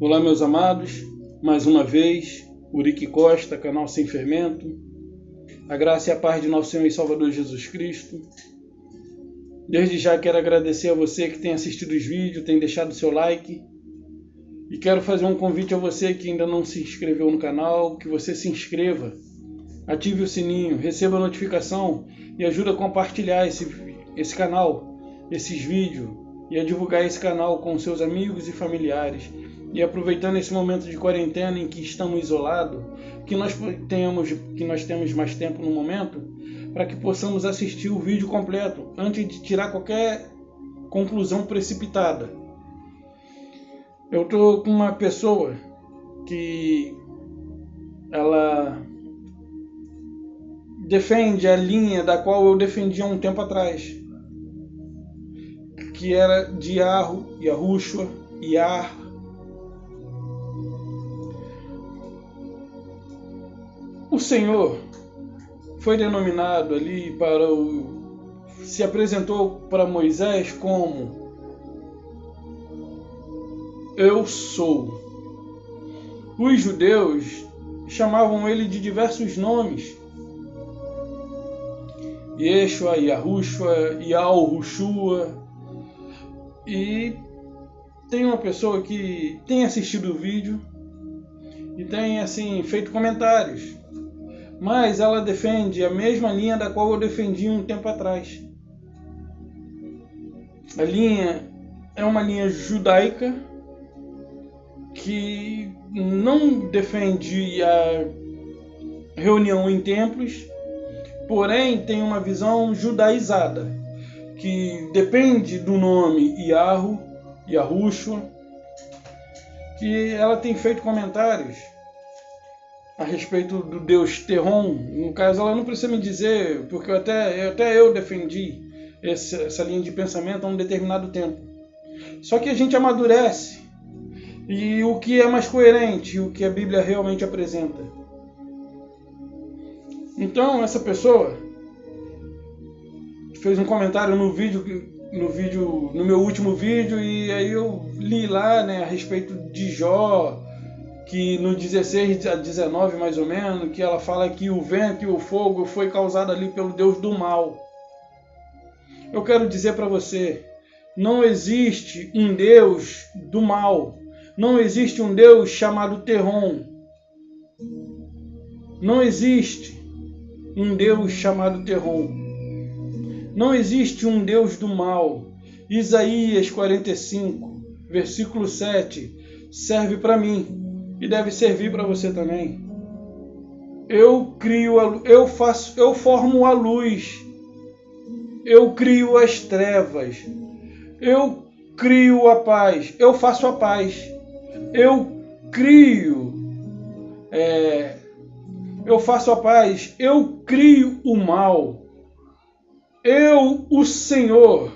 Olá, meus amados, mais uma vez, Urique Costa, canal Sem Fermento. A graça e a paz de nosso Senhor e Salvador Jesus Cristo. Desde já quero agradecer a você que tem assistido os vídeos, tem deixado seu like. E quero fazer um convite a você que ainda não se inscreveu no canal, que você se inscreva, ative o sininho, receba a notificação e ajude a compartilhar esse canal, esses vídeos, e a divulgar esse canal com seus amigos e familiares. E aproveitando esse momento de quarentena em que estamos isolados, que nós temos mais tempo no momento, para que possamos assistir o vídeo completo antes de tirar qualquer conclusão precipitada. Eu estou com uma pessoa que ela defende a linha da qual eu defendia um tempo atrás, que era de Yarro, Yahushua, Yah. O Senhor foi denominado ali se apresentou para Moisés como Eu sou. Os judeus chamavam ele de diversos nomes. Yeshua, Yahushua, Yahushua. E tem uma pessoa que tem assistido o vídeo e tem assim feito comentários, mas ela defende a mesma linha da qual eu defendi um tempo atrás. A linha é uma linha judaica que não defende a reunião em templos, porém tem uma visão judaizada, que depende do nome Yarro, Yahushua, que ela tem feito comentários a respeito do Deus Terron. No caso, ela não precisa me dizer, porque até eu defendi essa linha de pensamento há um determinado tempo. Só que a gente amadurece, e o que é mais coerente, o que a Bíblia realmente apresenta. Então, essa pessoa fez um comentário no meu último vídeo, e aí eu li lá, a respeito de Jó, que no 16 a 19 mais ou menos, que ela fala que o vento e o fogo foi causado ali pelo Deus do mal. Eu quero dizer para você, não existe um Deus do mal, não existe um Deus chamado Terron, não existe um Deus chamado Terron, não existe um Deus do mal. Isaías 45, versículo 7, serve para mim e deve servir para você também. Eu formo a luz, eu crio as trevas, eu crio a paz, eu faço a paz, eu faço a paz, eu crio o mal. Eu, o Senhor,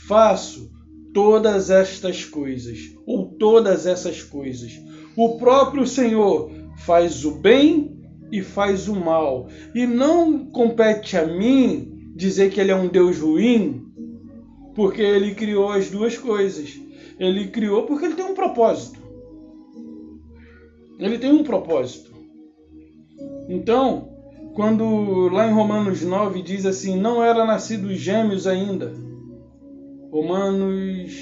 faço todas estas coisas, ou todas essas coisas. O próprio Senhor faz o bem e faz o mal. E não compete a mim dizer que Ele é um Deus ruim, porque Ele criou as duas coisas. Ele criou porque Ele tem um propósito. Ele tem um propósito. Então, quando lá em Romanos 9 diz assim, não era nascido os gêmeos ainda. Romanos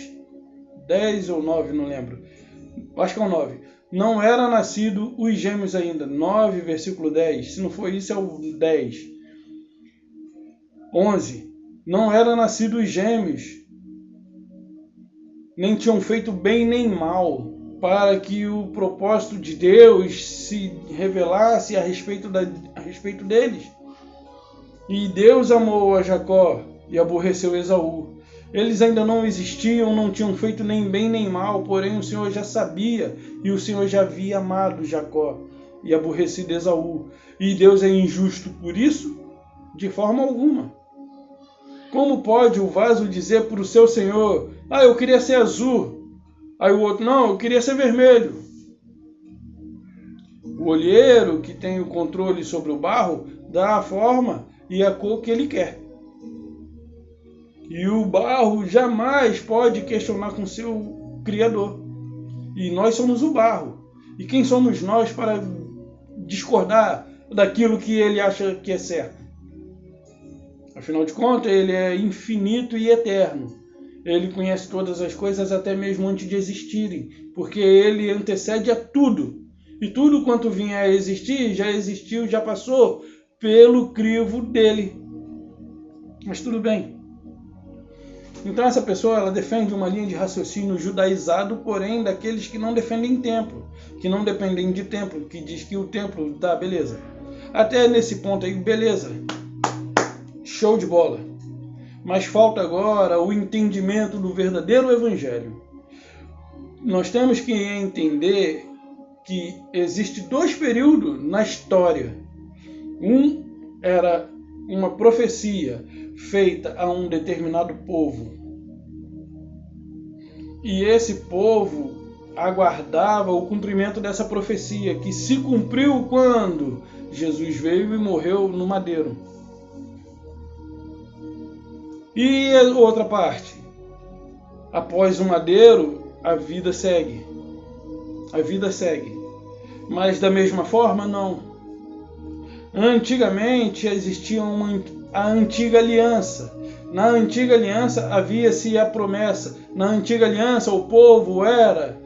10 ou 9, não lembro. Acho que é o 9. Não era nascido os gêmeos ainda. 9, versículo 10. Se não for isso, é o 10. 11. Não era nascido os gêmeos, nem tinham feito bem nem mal, para que o propósito de Deus se revelasse a respeito deles. E Deus amou a Jacó e aborreceu Esaú. Eles ainda não existiam, não tinham feito nem bem nem mal, porém o Senhor já sabia, e o Senhor já havia amado Jacó e aborrecido Esaú. E Deus é injusto por isso? De forma alguma. Como pode o vaso dizer para o seu Senhor, eu queria ser azul, aí o outro, não, eu queria ser vermelho? O olheiro, que tem o controle sobre o barro, dá a forma e a cor que ele quer. E o barro jamais pode questionar com seu Criador. e nós somos o barro. E quem somos nós para discordar daquilo que ele acha que é certo? Afinal de contas, ele é infinito e eterno. Ele conhece todas as coisas até mesmo antes de existirem, porque ele antecede a tudo. E tudo quanto vinha a existir, já existiu, já passou pelo crivo dele. Mas tudo bem. Então essa pessoa, ela defende uma linha de raciocínio judaizado, porém daqueles que não defendem templo, que não dependem de templo, que diz que o templo, tá, beleza. Até nesse ponto aí, beleza. Show de bola. Mas falta agora o entendimento do verdadeiro evangelho. Nós temos que entender que existe 2 períodos na história. Um era uma profecia feita a um determinado povo. E esse povo aguardava o cumprimento dessa profecia, que se cumpriu quando Jesus veio e morreu no madeiro. E a outra parte? Após o madeiro, a vida segue. A vida segue. Mas da mesma forma, não. Antigamente existia a antiga aliança. Na antiga aliança havia-se a promessa. Na antiga aliança o povo era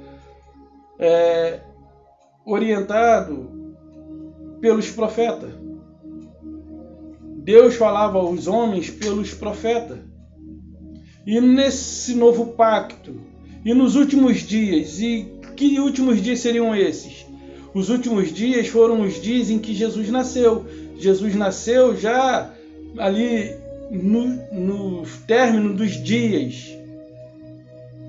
orientado pelos profetas. Deus falava aos homens pelos profetas. E nesse novo pacto, e nos últimos dias, e que últimos dias seriam esses? Os últimos dias foram os dias em que Jesus nasceu. Jesus nasceu já ali no término dos dias,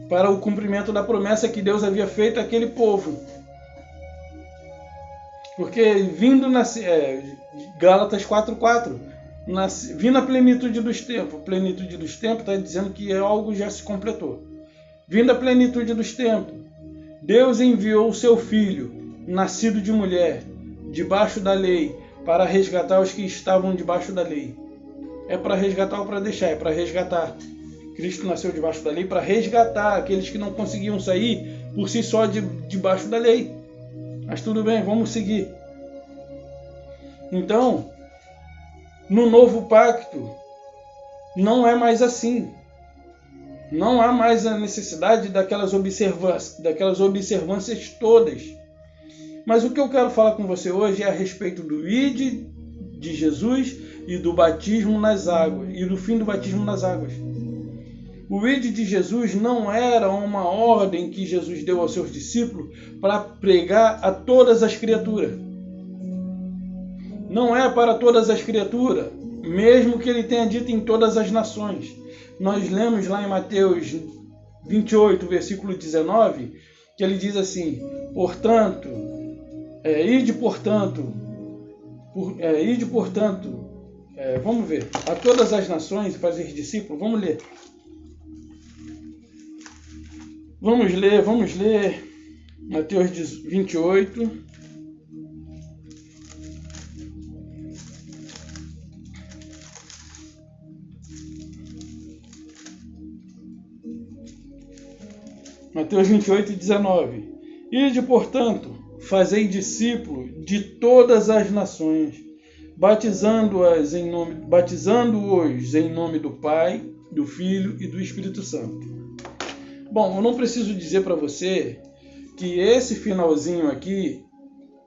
para o cumprimento da promessa que Deus havia feito àquele povo. Porque vindo Gálatas 4:4, vindo a plenitude dos tempos. Plenitude dos tempos está dizendo que algo já se completou. Vindo a plenitude dos tempos, Deus enviou o seu Filho, nascido de mulher, debaixo da lei, para resgatar os que estavam debaixo da lei. É para resgatar ou para deixar? É para resgatar. Cristo nasceu debaixo da lei para resgatar aqueles que não conseguiam sair por si só debaixo da lei. Mas tudo bem, vamos seguir. Então, no novo pacto, não é mais assim. Não há mais a necessidade daquelas observâncias todas. Mas o que eu quero falar com você hoje é a respeito do ide de Jesus e do batismo nas águas, e do fim do batismo nas águas. O ide de Jesus não era uma ordem que Jesus deu aos seus discípulos para pregar a todas as criaturas. Não é para todas as criaturas, mesmo que ele tenha dito em todas as nações. Nós lemos lá em Mateus 28, versículo 19, que ele diz assim: portanto, ide portanto, vamos ver, a todas as nações e fazer discípulos. Vamos ler. Vamos ler Mateus 28. Mateus 28, 19. Ide, portanto, fazei discípulos de todas as nações, batizando-os em nome do Pai, do Filho e do Espírito Santo. Bom, eu não preciso dizer para você que esse finalzinho aqui,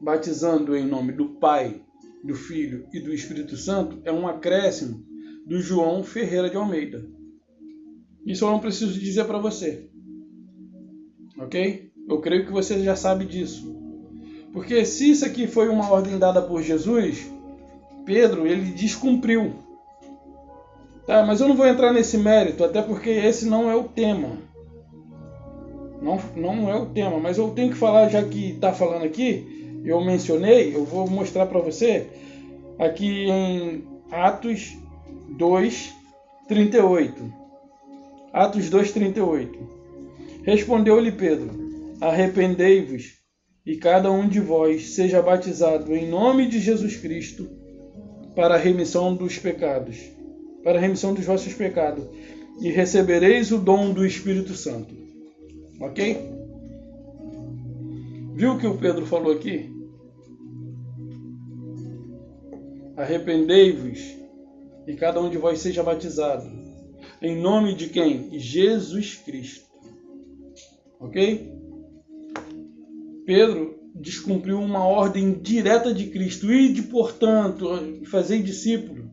batizando em nome do Pai, do Filho e do Espírito Santo, é um acréscimo do João Ferreira de Almeida. Isso eu não preciso dizer para você. Ok? Eu creio que você já sabe disso. Porque se isso aqui foi uma ordem dada por Jesus, Pedro, ele descumpriu. Tá? Mas eu não vou entrar nesse mérito, até porque esse não é o tema. Não é o tema, mas eu tenho que falar, já que está falando aqui, eu mencionei, eu vou mostrar para você aqui em Atos 2:38. Atos 2:38. Respondeu-lhe Pedro: arrependei-vos e cada um de vós seja batizado em nome de Jesus Cristo para a remissão dos pecados, para a remissão dos vossos pecados, e recebereis o dom do Espírito Santo. Ok? Viu o que o Pedro falou aqui? Arrependei-vos e cada um de vós seja batizado. Em nome de quem? Jesus Cristo. Ok? Pedro descumpriu uma ordem direta de Cristo. Ide, portanto, fazei discípulo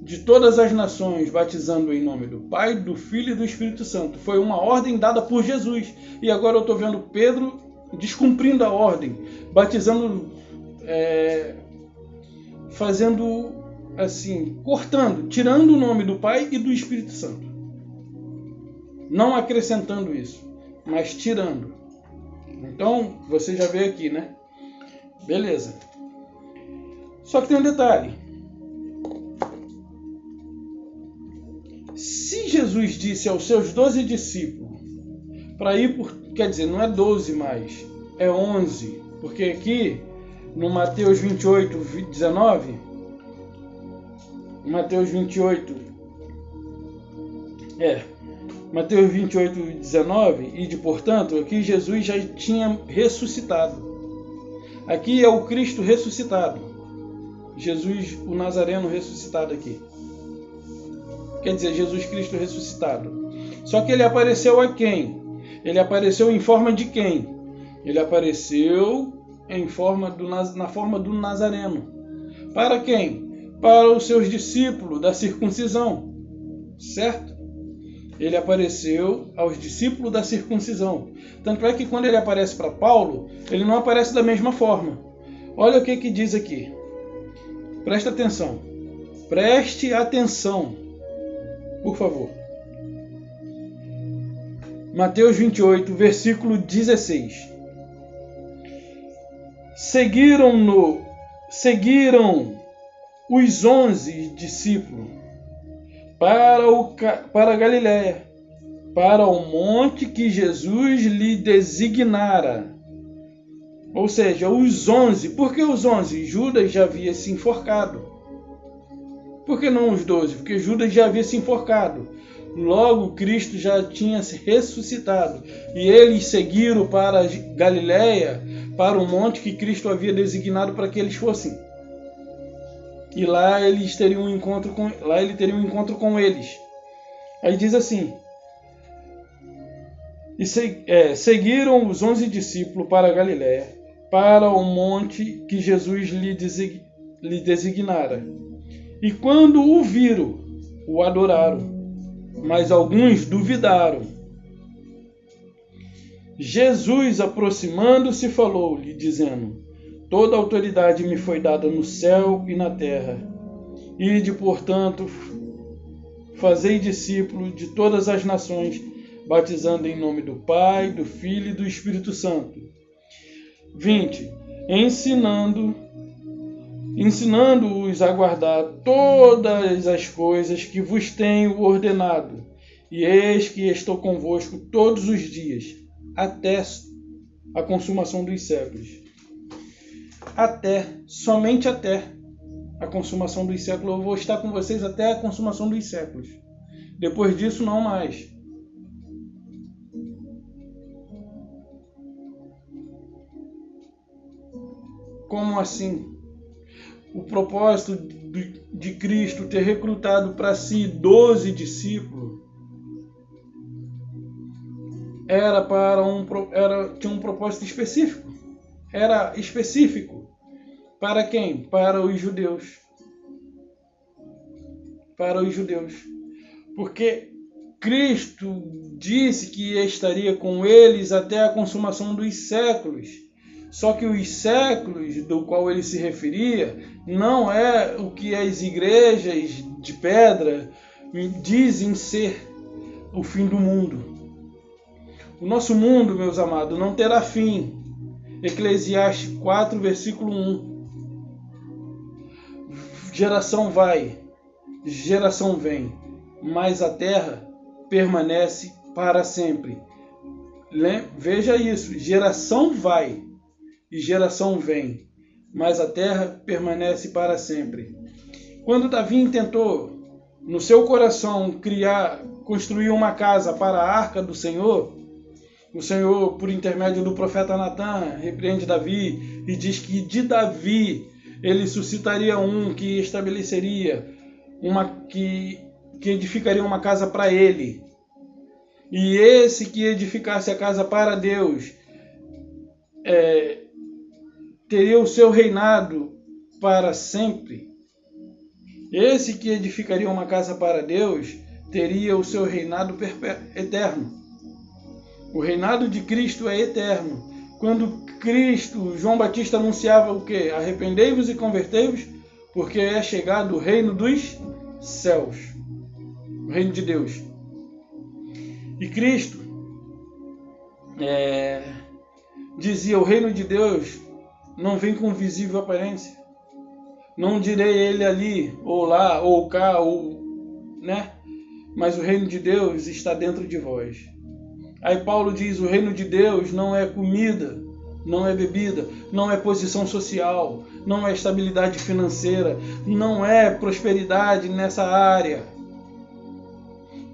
de todas as nações, batizando em nome do Pai, do Filho e do Espírito Santo. Foi uma ordem dada por Jesus. E agora eu estou vendo Pedro descumprindo a ordem, batizando, fazendo assim, cortando, tirando o nome do Pai e do Espírito Santo. Não acrescentando isso, mas tirando. Então, você já vê aqui, né? Beleza. Só que tem um detalhe. Se Jesus disse aos seus 12 discípulos para ir por... Quer dizer, não é 12 mais, é 11. Porque aqui, no Mateus 28, 19... Mateus 28, 19, e de portanto, aqui Jesus já tinha ressuscitado. Aqui é o Cristo ressuscitado. Jesus, o Nazareno ressuscitado aqui. Quer dizer, Jesus Cristo ressuscitado. Só que ele apareceu a quem? Ele apareceu em forma de quem? Ele apareceu na forma do Nazareno. Para quem? Para os seus discípulos da circuncisão. Certo? Ele apareceu aos discípulos da circuncisão. Tanto é que quando ele aparece para Paulo, ele não aparece da mesma forma. Olha o que diz aqui. Presta atenção. Preste atenção. Por favor. Mateus 28, versículo 16. Seguiram os 11 discípulos para a Galiléia, para o monte que Jesus lhe designara. Ou seja, os 11. Por que os 11? Judas já havia se enforcado. Por que não os 12? Porque Judas já havia se enforcado. Logo, Cristo já tinha se ressuscitado. E eles seguiram para a Galiléia, para o monte que Cristo havia designado para que eles fossem. E lá eles teriam um encontro com eles. Aí diz assim: seguiram os 11 discípulos para a Galiléia, para o monte que Jesus lhe designara. E quando o viram, o adoraram, mas alguns duvidaram. Jesus, aproximando-se, falou-lhe, dizendo: toda autoridade me foi dada no céu e na terra. Ide, portanto, fazei discípulos de todas as nações, batizando em nome do Pai, do Filho e do Espírito Santo. 20. Ensinando-os a guardar todas as coisas que vos tenho ordenado. E eis que estou convosco todos os dias, até a consumação dos séculos. Somente até a consumação dos séculos. Eu vou estar com vocês até a consumação dos séculos. Depois disso, não mais. Como assim? O propósito de Cristo ter recrutado para si 12 discípulos tinha um propósito específico. Era específico. Para quem? Para os judeus. Para os judeus. Porque Cristo disse que estaria com eles até a consumação dos séculos. Só que os séculos do qual ele se referia não é o que as igrejas de pedra dizem ser o fim do mundo. O nosso mundo, meus amados, não terá fim. Eclesiastes 4, versículo 1. Geração vai, geração vem, mas a terra permanece para sempre. Veja isso, geração vai e geração vem, mas a terra permanece para sempre. Quando Davi tentou no seu coração construir uma casa para a arca do Senhor, O Senhor, por intermédio do profeta Natã, repreende Davi e diz que de Davi ele suscitaria um que estabeleceria que edificaria uma casa para ele. E esse que edificasse a casa para Deus teria o seu reinado para sempre. Esse que edificaria uma casa para Deus teria o seu reinado eterno. O reinado de Cristo é eterno. Quando Cristo, João Batista anunciava o quê? Arrependei-vos e convertei-vos, porque é chegado o reino dos céus, o reino de Deus. E Cristo dizia, o reino de Deus não vem com visível aparência. Não direi ele ali, ou lá, ou cá, mas o reino de Deus está dentro de vós. Aí Paulo diz, o reino de Deus não é comida, não é bebida, não é posição social, não é estabilidade financeira, não é prosperidade nessa área.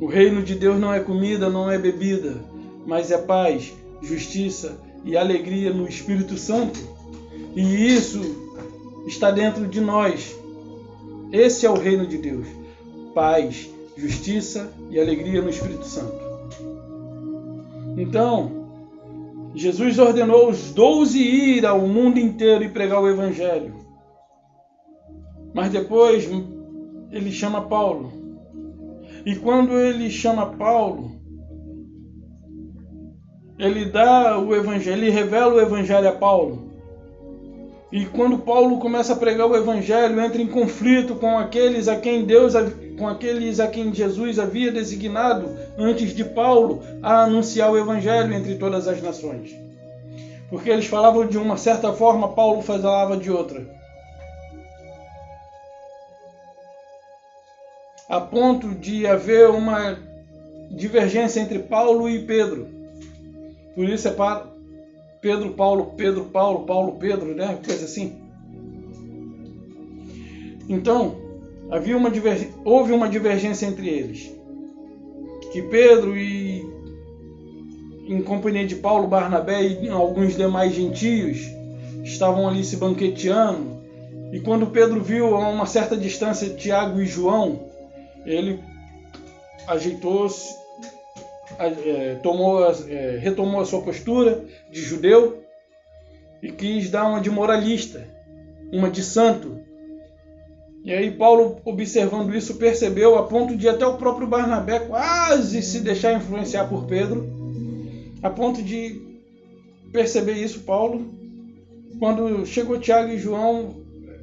O reino de Deus não é comida, não é bebida, mas é paz, justiça e alegria no Espírito Santo. E isso está dentro de nós. Esse é o reino de Deus. Paz, justiça e alegria no Espírito Santo. Então, Jesus ordenou os 12 ir ao mundo inteiro e pregar o Evangelho. Mas depois ele chama Paulo. E quando ele chama Paulo, ele dá o Evangelho, ele revela o Evangelho a Paulo. E quando Paulo começa a pregar o Evangelho, entra em conflito com aqueles a quem Jesus havia designado antes de Paulo a anunciar o Evangelho entre todas as nações. Porque eles falavam de uma certa forma, Paulo falava de outra. A ponto de haver uma divergência entre Paulo e Pedro. Por isso é Pedro, Paulo, Paulo, Pedro, né? Coisa assim. Então, houve uma divergência entre eles. Que Pedro, em companhia de Paulo, Barnabé e alguns demais gentios, estavam ali se banqueteando. E quando Pedro viu a uma certa distância Tiago e João, ele ajeitou-se, retomou a sua postura de judeu e quis dar uma de moralista, uma de santo. E aí Paulo, observando isso, percebeu a ponto de até o próprio Barnabé quase se deixar influenciar por Pedro, a ponto de perceber isso, Paulo, quando chegou Tiago e João,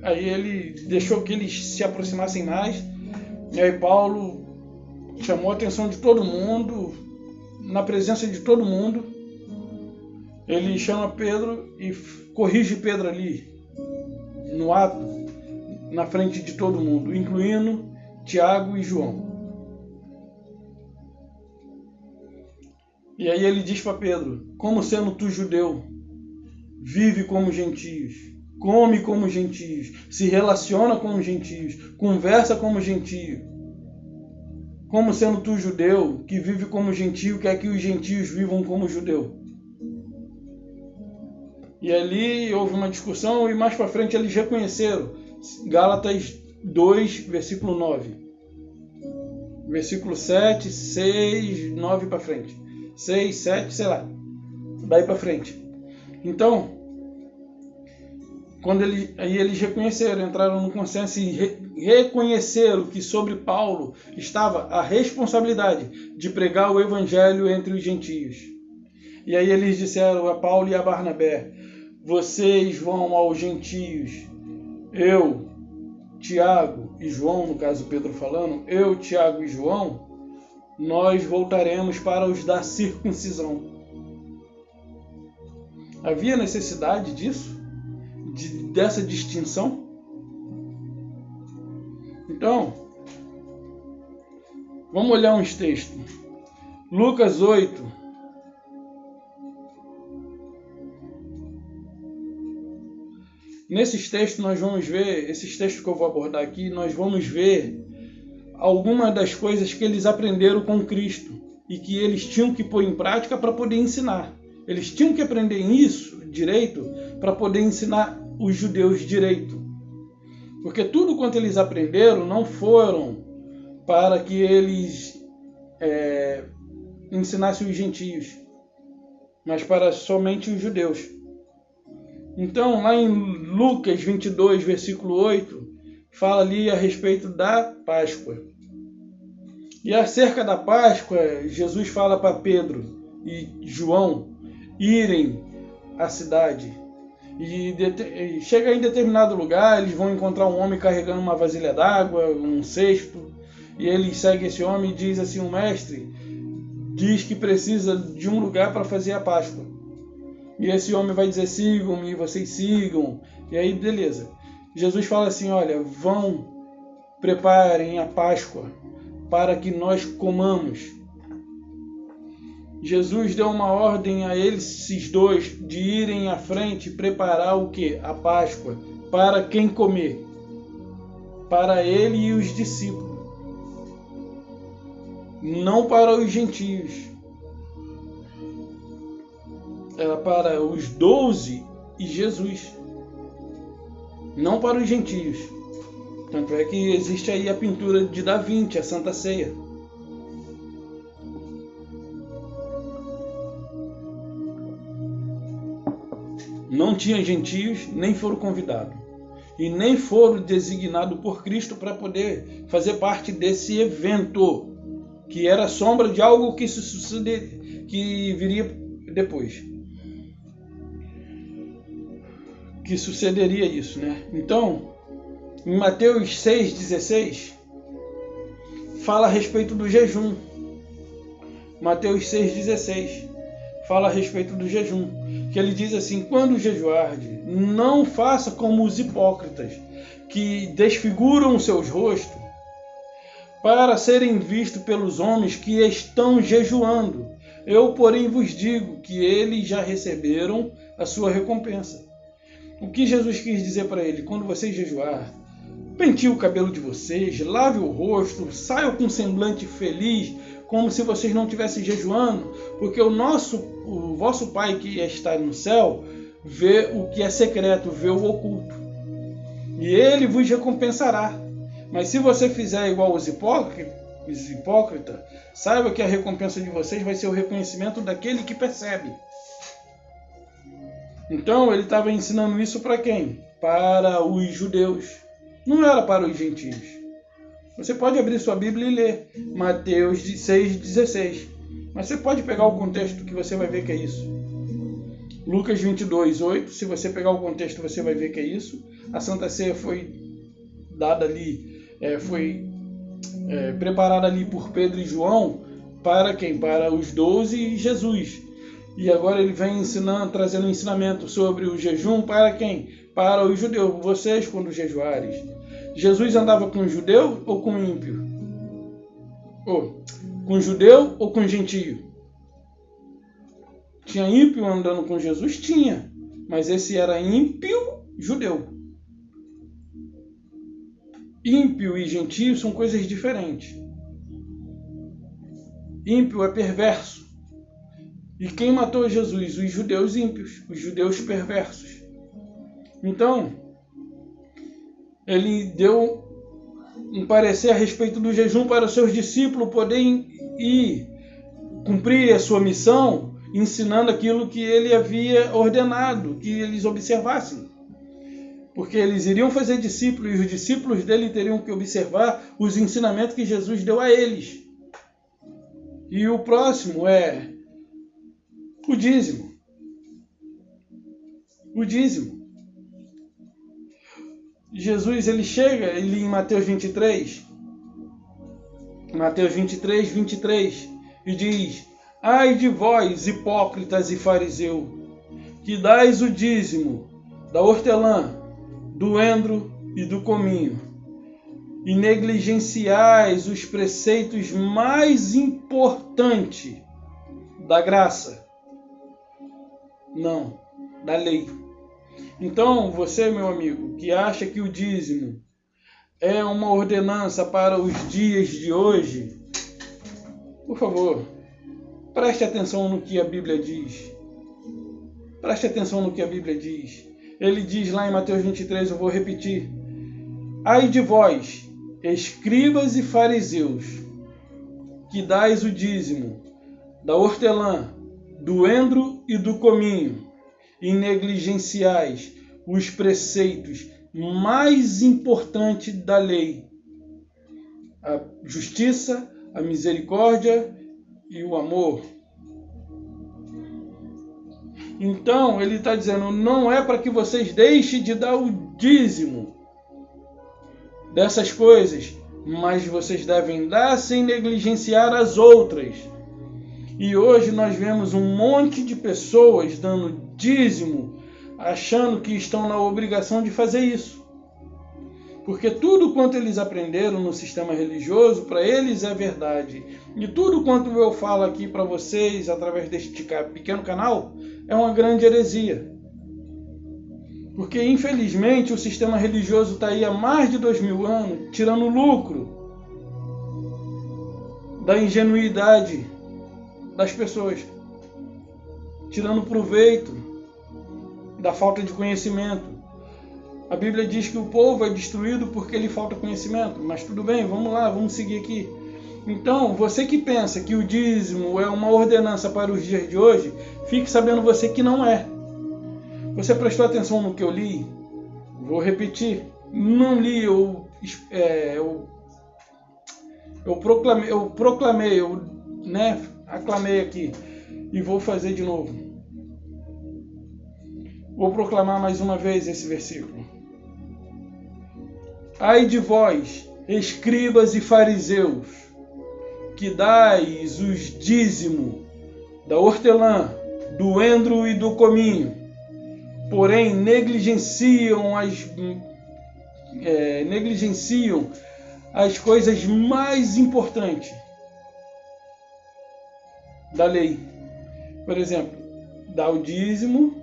aí ele deixou que eles se aproximassem mais, e aí Paulo chamou a atenção de todo mundo, na presença de todo mundo, ele chama Pedro e corrige Pedro ali, no ato, na frente de todo mundo, incluindo Tiago e João. E aí ele diz para Pedro, como sendo tu judeu, vive como gentios, come como gentios, se relaciona como gentios, conversa como gentio. Como sendo tu judeu, que vive como gentio, quer que os gentios vivam como judeu. E ali houve uma discussão e mais para frente eles reconheceram. Gálatas 2, versículo 9. Versículo 7, 6, 9 para frente. 6, 7, sei lá. Daí para frente. Então, aí eles reconheceram, entraram no consenso e reconheceram que sobre Paulo estava a responsabilidade de pregar o evangelho entre os gentios. E aí eles disseram a Paulo e a Barnabé, vocês vão aos gentios, eu, Tiago e João, no caso Pedro falando, eu, Tiago e João, nós voltaremos para os da circuncisão. Havia necessidade disso? Dessa distinção? Então, vamos olhar uns textos. Lucas 8. Nesses textos nós vamos ver, esses textos que eu vou abordar aqui, nós vamos ver algumas das coisas que eles aprenderam com Cristo. e que eles tinham que pôr em prática para poder ensinar. Eles tinham que aprender isso direito para poder ensinar os judeus direito. Porque tudo quanto eles aprenderam não foram para que eles ensinassem os gentios, mas para somente os judeus. Então, lá em Lucas 22, versículo 8, fala ali a respeito da Páscoa. E acerca da Páscoa, Jesus fala para Pedro e João irem à cidade. E chega em determinado lugar, eles vão encontrar um homem carregando uma vasilha d'água, um cesto, e eles seguem esse homem e diz assim: o mestre diz que precisa de um lugar para fazer a Páscoa. E esse homem vai dizer: sigam-me, e vocês sigam. E aí, beleza. Jesus fala assim: olha, vão, preparem a Páscoa para que nós comamos. Jesus deu uma ordem a esses dois de irem à frente e preparar o quê? A Páscoa. Para quem comer? Para ele e os discípulos. Não para os gentios. Era para os 12 e Jesus. Não para os gentios. Tanto é que existe aí a pintura de Da Vinci, a Santa Ceia. Não tinha gentios, nem foram convidados. E nem foram designados por Cristo para poder fazer parte desse evento, que era sombra de algo que viria depois. Que sucederia isso, né? Então, em Mateus 6,16, fala a respeito do jejum. Mateus 6,16 fala a respeito do jejum. Que ele diz assim: quando jejuarde, não faça como os hipócritas, que desfiguram os seus rostos, para serem vistos pelos homens que estão jejuando. Eu, porém, vos digo que eles já receberam a sua recompensa. O que Jesus quis dizer para ele? Quando vocês jejuar, penteie o cabelo de vocês, lave o rosto, saiam com um semblante feliz, como se vocês não estivessem jejuando, porque o vosso Pai que está no céu vê o que é secreto, vê o oculto, e Ele vos recompensará. Mas se você fizer igual os hipócritas, saiba que a recompensa de vocês vai ser o reconhecimento daquele que percebe. Então ele estava ensinando isso para quem? Para os judeus. Não era para os gentios. Você pode abrir sua Bíblia e ler Mateus 6,16. Mas você pode pegar o contexto que você vai ver que é isso. Lucas 22:8, se você pegar o contexto você vai ver que é isso. A Santa Ceia foi dada ali, preparada ali por Pedro e João para quem? Para os 12 e Jesus. E agora ele vem trazendo um ensinamento sobre o jejum para quem? Para os judeus. Vocês, quando jejuares, Jesus andava com judeu ou com ímpio? Com judeu ou com gentio? Tinha ímpio andando com Jesus? Tinha. Mas esse era ímpio judeu. Ímpio e gentio são coisas diferentes. Ímpio é perverso. E quem matou Jesus? Os judeus ímpios, os judeus perversos. Então, ele deu um parecer a respeito do jejum para os seus discípulos poderem ir cumprir a sua missão, ensinando aquilo que ele havia ordenado, que eles observassem. Porque eles iriam fazer discípulos e os discípulos dele teriam que observar os ensinamentos que Jesus deu a eles. E o próximo é o dízimo. O dízimo. Jesus, ele chega em Mateus 23, 23, e diz: ai de vós, hipócritas e fariseu, que dais o dízimo da hortelã, do endro e do cominho, e negligenciais os preceitos mais importantes da graça. Não, da lei. Então, você, meu amigo, que acha que o dízimo é uma ordenança para os dias de hoje, por favor, Preste atenção no que a Bíblia diz. Preste atenção no que a Bíblia diz. Ele diz lá em Mateus 23, eu vou repetir. Ai de vós, escribas e fariseus, que dais o dízimo da hortelã, do endro e do cominho, e negligenciais os preceitos mais importantes da lei, a justiça, a misericórdia e o amor. Então, ele está dizendo, não é para que vocês deixem de dar o dízimo dessas coisas, mas vocês devem dar sem negligenciar as outras. E hoje nós vemos um monte de pessoas dando dízimo, achando que estão na obrigação de fazer isso. Porque tudo quanto eles aprenderam no sistema religioso, para eles é verdade. E tudo quanto eu falo aqui para vocês, através deste pequeno canal, é uma grande heresia. Porque, infelizmente, o sistema religioso está aí há mais de 2000 anos, tirando lucro da ingenuidade das pessoas, tirando proveito da falta de conhecimento. A Bíblia diz que o povo é destruído porque lhe falta conhecimento, mas tudo bem, vamos lá, vamos seguir aqui. Então, você que pensa que o dízimo é uma ordenança para os dias de hoje, fique sabendo você que não é. Você prestou atenção no que eu li? Vou repetir. Não li, eu proclamei, aclamei aqui. E vou fazer de novo. Vou proclamar mais uma vez esse versículo. Ai de vós, escribas e fariseus, que dais os dízimos da hortelã, do endro e do cominho, porém negligenciam as coisas mais importantes da lei. Por exemplo, dar o dízimo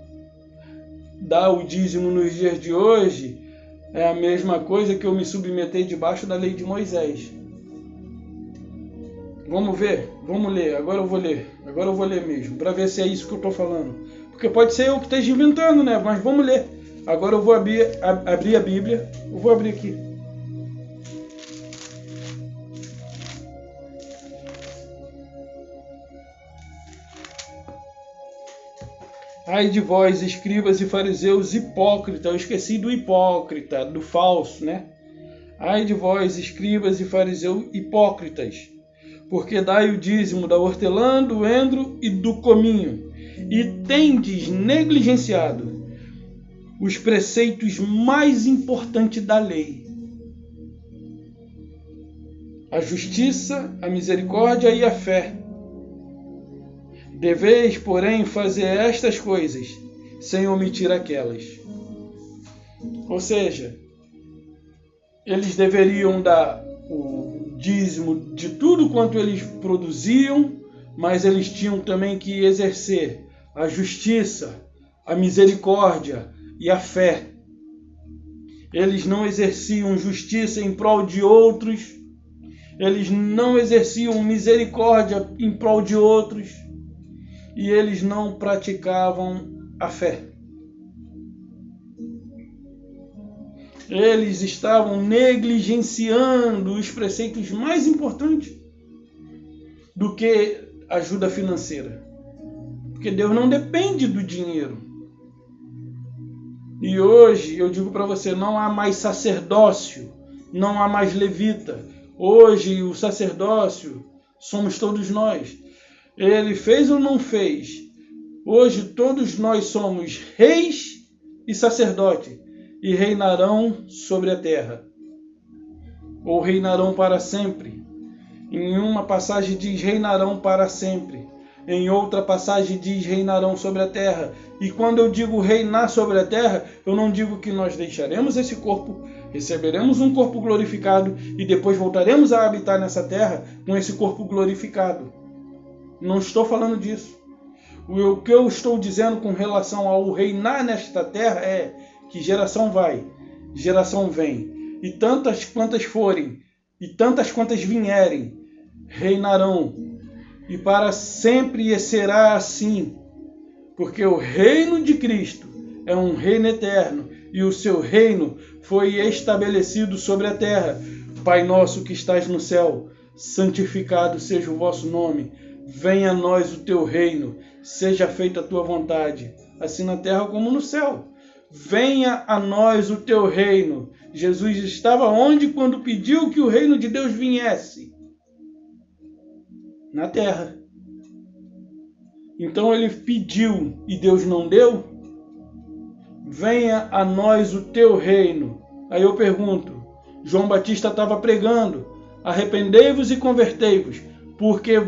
nos dias de hoje é a mesma coisa que eu me submeter debaixo da lei de Moisés. Vamos ver? Vamos ler. Agora eu vou ler mesmo, para ver se é isso que eu estou falando. Porque pode ser eu que esteja inventando, né? Mas vamos ler. Agora eu vou abrir a Bíblia. Eu vou abrir aqui. Ai de vós, escribas e fariseus hipócritas. Eu esqueci do hipócrita, do falso, né? Ai de vós, escribas e fariseus hipócritas, porque dai o dízimo da hortelã, do endro e do cominho, e tendes negligenciado os preceitos mais importantes da lei: a justiça, a misericórdia e a fé. Deveis, porém, fazer estas coisas, sem omitir aquelas. Ou seja, eles deveriam dar o dízimo de tudo quanto eles produziam, mas eles tinham também que exercer a justiça, a misericórdia e a fé. Eles não exerciam justiça em prol de outros, eles não exerciam misericórdia em prol de outros, e eles não praticavam a fé. Eles estavam negligenciando os preceitos mais importantes do que ajuda financeira. Porque Deus não depende do dinheiro. E hoje eu digo para você, não há mais sacerdócio, não há mais levita. Hoje o sacerdócio somos todos nós. Ele fez ou não fez? Hoje todos nós somos reis e sacerdotes e reinarão sobre a terra. Ou reinarão para sempre. Em uma passagem diz reinarão para sempre. Em outra passagem diz reinarão sobre a terra. E quando eu digo reinar sobre a terra, eu não digo que nós deixaremos esse corpo, receberemos um corpo glorificado e depois voltaremos a habitar nessa terra com esse corpo glorificado. Não estou falando disso. O que eu estou dizendo com relação ao reinar nesta terra é que geração vai, geração vem, e tantas quantas forem, e tantas quantas vierem, reinarão e para sempre será assim, porque o reino de Cristo é um reino eterno e o seu reino foi estabelecido sobre a terra. Pai nosso que estás no céu, santificado seja o vosso nome. Venha a nós o teu reino, seja feita a tua vontade, assim na terra como no céu. Venha a nós o teu reino. Jesus estava onde quando pediu que o reino de Deus viesse? Na terra. Então ele pediu e Deus não deu? Venha a nós o teu reino. Aí eu pergunto, João Batista estava pregando, arrependei-vos e convertei-vos, porque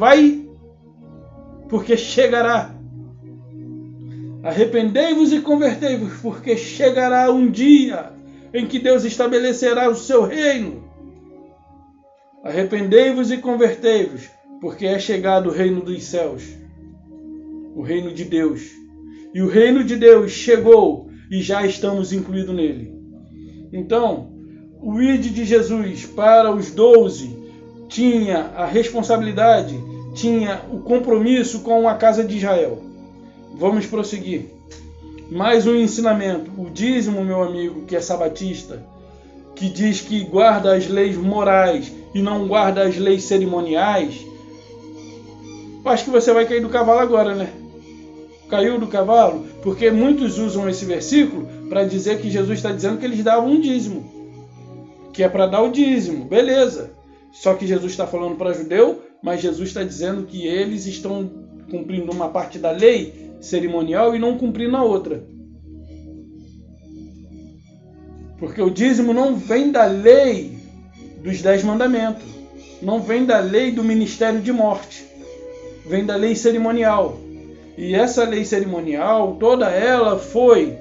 chegará. Arrependei-vos e convertei-vos, porque chegará um dia em que Deus estabelecerá o seu reino. Arrependei-vos e convertei-vos, porque é chegado o reino dos céus, o reino de Deus. E o reino de Deus chegou e já estamos incluídos nele. Então, o ide de Jesus para os 12 tinha a responsabilidade, tinha o compromisso com a casa de Israel. Vamos prosseguir. Mais um ensinamento. O dízimo, meu amigo, que é sabatista, que diz que guarda as leis morais e não guarda as leis cerimoniais. Acho que você vai cair do cavalo agora, né? Caiu do cavalo? Porque muitos usam esse versículo para dizer que Jesus está dizendo que eles davam um dízimo. Que é para dar o dízimo. Beleza. Só que Jesus está falando para judeu, mas Jesus está dizendo que eles estão cumprindo uma parte da lei cerimonial e não cumprindo a outra. Porque o dízimo não vem da lei dos 10 mandamentos. Não vem da lei do ministério de morte. Vem da lei cerimonial. E essa lei cerimonial, toda ela foi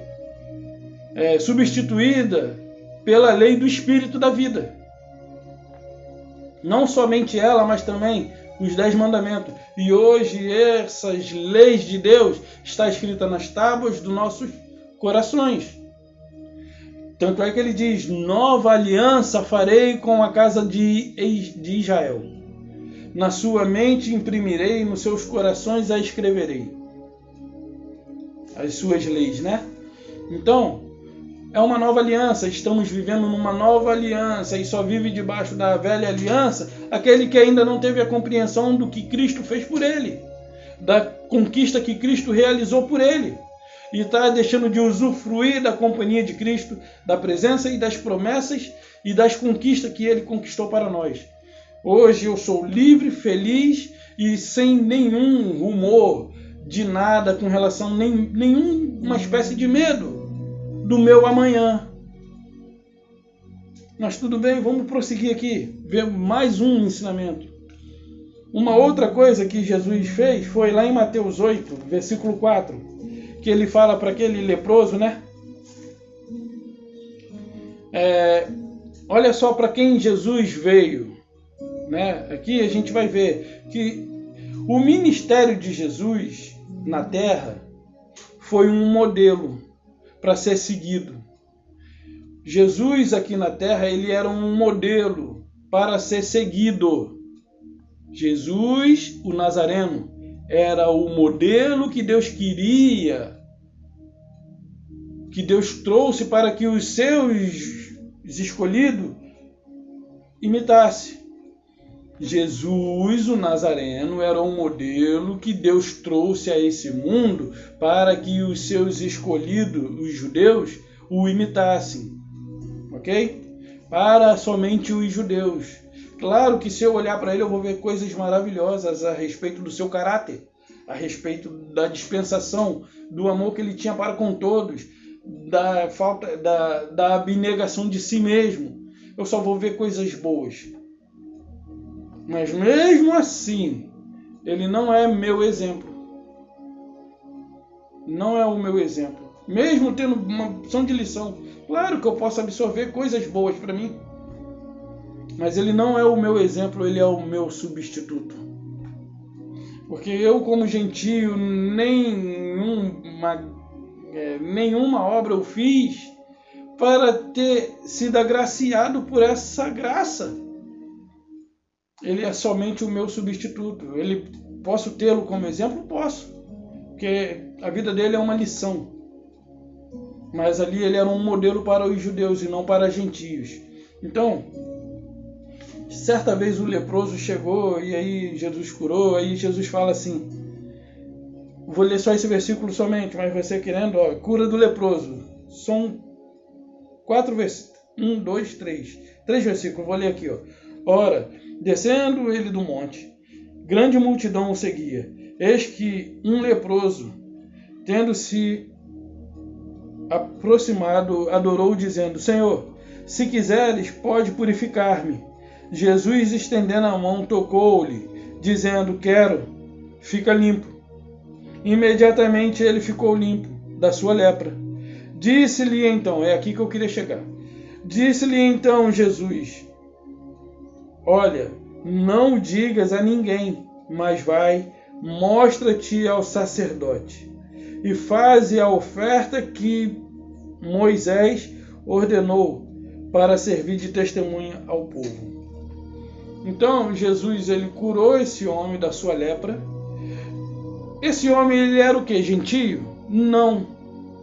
substituída pela lei do Espírito da vida. Não somente ela, mas também os 10 mandamentos. E hoje essas leis de Deus estão escritas nas tábuas dos nossos corações. Tanto é que ele diz, nova aliança farei com a casa de Israel. Na sua mente imprimirei, nos seus corações a escreverei. As suas leis, né? Então, é uma nova aliança, estamos vivendo numa nova aliança e só vive debaixo da velha aliança aquele que ainda não teve a compreensão do que Cristo fez por ele, da conquista que Cristo realizou por ele, e está deixando de usufruir da companhia de Cristo, da presença e das promessas e das conquistas que ele conquistou para nós. Hoje eu sou livre, feliz e sem nenhum rumor de nada com relação a nenhuma espécie de medo do meu amanhã. Mas tudo bem, vamos prosseguir aqui, ver mais um ensinamento. Uma outra coisa que Jesus fez foi lá em Mateus 8, versículo 4, que ele fala para aquele leproso, né? Olha só para quem Jesus veio, né? Aqui a gente vai ver que o ministério de Jesus na terra foi um modelo para ser seguido. Jesus aqui na terra, ele era um modelo para ser seguido. Jesus, o Nazareno, era o modelo que Deus queria, que Deus trouxe para que os seus escolhidos imitassem. Jesus, o Nazareno, era um modelo que Deus trouxe a esse mundo para que os seus escolhidos, os judeus, o imitassem. Ok? Para somente os judeus. Claro que se eu olhar para ele eu vou ver coisas maravilhosas a respeito do seu caráter, a respeito da dispensação, do amor que ele tinha para com todos, da abnegação de si mesmo. Eu só vou ver coisas boas. Mas mesmo assim, ele não é meu exemplo. Não é o meu exemplo. Mesmo tendo uma opção de lição, claro que eu posso absorver coisas boas para mim. Mas ele não é o meu exemplo, ele é o meu substituto. Porque eu, como gentio, nenhuma obra eu fiz para ter sido agraciado por essa graça. Ele é somente o meu substituto. Ele posso tê-lo como exemplo? Posso, porque a vida dele é uma lição. Mas ali ele era um modelo para os judeus e não para gentios. Então, certa vez o leproso chegou e aí Jesus curou, aí Jesus fala assim, vou ler só esse versículo somente, mas você querendo, cura do leproso. São 4 versículos, 1, 2, 3. 3 versículos, vou ler aqui. Ora, descendo ele do monte, grande multidão o seguia. Eis que um leproso, tendo-se aproximado, adorou, dizendo, Senhor, se quiseres, pode purificar-me. Jesus, estendendo a mão, tocou-lhe, dizendo, quero, fica limpo. Imediatamente ele ficou limpo da sua lepra. Disse-lhe então, é aqui que eu queria chegar. Disse-lhe então Jesus, olha, não digas a ninguém, mas vai, mostra-te ao sacerdote e faze a oferta que Moisés ordenou para servir de testemunha ao povo. Então Jesus ele curou esse homem da sua lepra. Esse homem ele era o quê? Gentio? Não,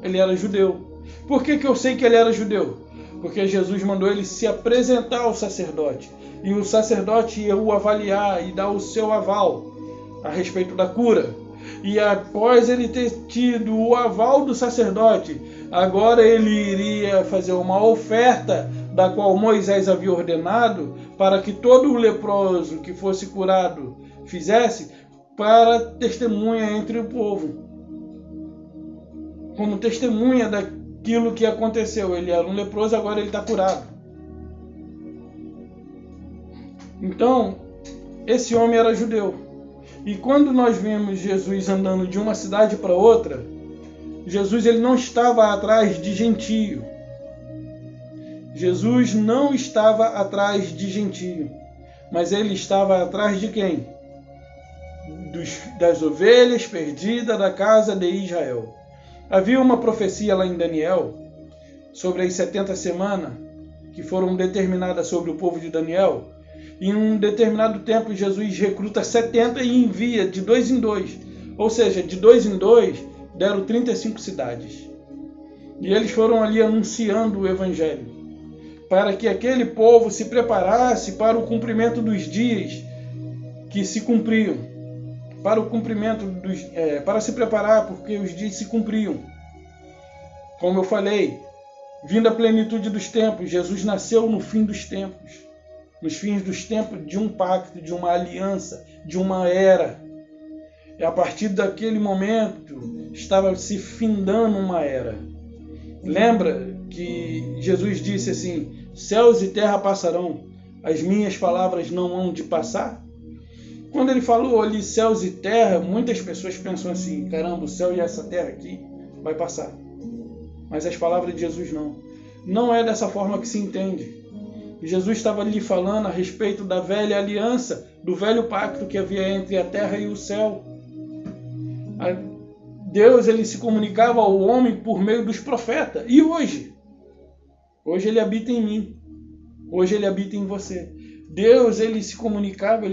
ele era judeu. Por que eu sei que ele era judeu? Porque Jesus mandou ele se apresentar ao sacerdote. E o sacerdote ia o avaliar e dar o seu aval a respeito da cura. E após ele ter tido o aval do sacerdote, agora ele iria fazer uma oferta da qual Moisés havia ordenado para que todo o leproso que fosse curado fizesse para testemunha entre o povo. Como testemunha daquilo que aconteceu. Ele era um leproso, agora ele está curado. Então, esse homem era judeu. E quando nós vemos Jesus andando de uma cidade para outra, Jesus ele não estava atrás de gentio. Jesus não estava atrás de gentio. Mas ele estava atrás de quem? Das ovelhas perdidas da casa de Israel. Havia uma profecia lá em Daniel sobre as 70 semanas que foram determinadas sobre o povo de Daniel. Em um determinado tempo, Jesus recruta 70 e envia de 2 em 2. Ou seja, de 2 em 2, deram 35 cidades. E eles foram ali anunciando o Evangelho, para que aquele povo se preparasse para o cumprimento dos dias que se cumpriam. Para se preparar, porque os dias se cumpriam. Como eu falei, vindo a plenitude dos tempos, Jesus nasceu no fim dos tempos. Nos fins dos tempos de um pacto, de uma aliança, de uma era. E a partir daquele momento, estava se findando uma era. Lembra que Jesus disse assim, céus e terra passarão, as minhas palavras não hão de passar? Quando ele falou ali céus e terra, muitas pessoas pensam assim, caramba, o céu e essa terra aqui vai passar. Mas as palavras de Jesus não. Não é dessa forma que se entende. Jesus estava ali falando a respeito da velha aliança, do velho pacto que havia entre a terra e o céu. Deus ele se comunicava ao homem por meio dos profetas. E hoje? Hoje ele habita em mim. Hoje ele habita em você. Deus ele se comunicava,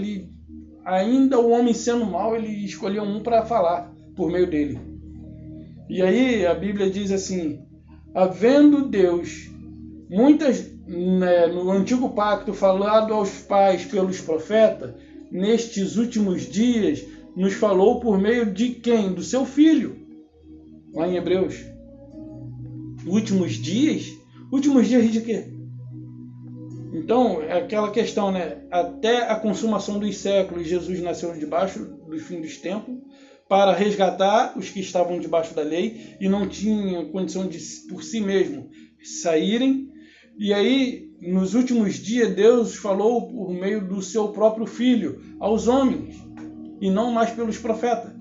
ainda o homem sendo mau, ele escolheu um para falar por meio dele. E aí a Bíblia diz assim, havendo Deus no antigo pacto falado aos pais pelos profetas, nestes últimos dias nos falou por meio de quem? Do seu Filho. Lá em Hebreus. Últimos dias? Últimos dias de quê? Então, é aquela questão, até a consumação dos séculos, Jesus nasceu debaixo do fim dos tempos para resgatar os que estavam debaixo da lei e não tinham condição de, por si mesmo, saírem. E aí, nos últimos dias, Deus falou por meio do seu próprio Filho aos homens, e não mais pelos profetas.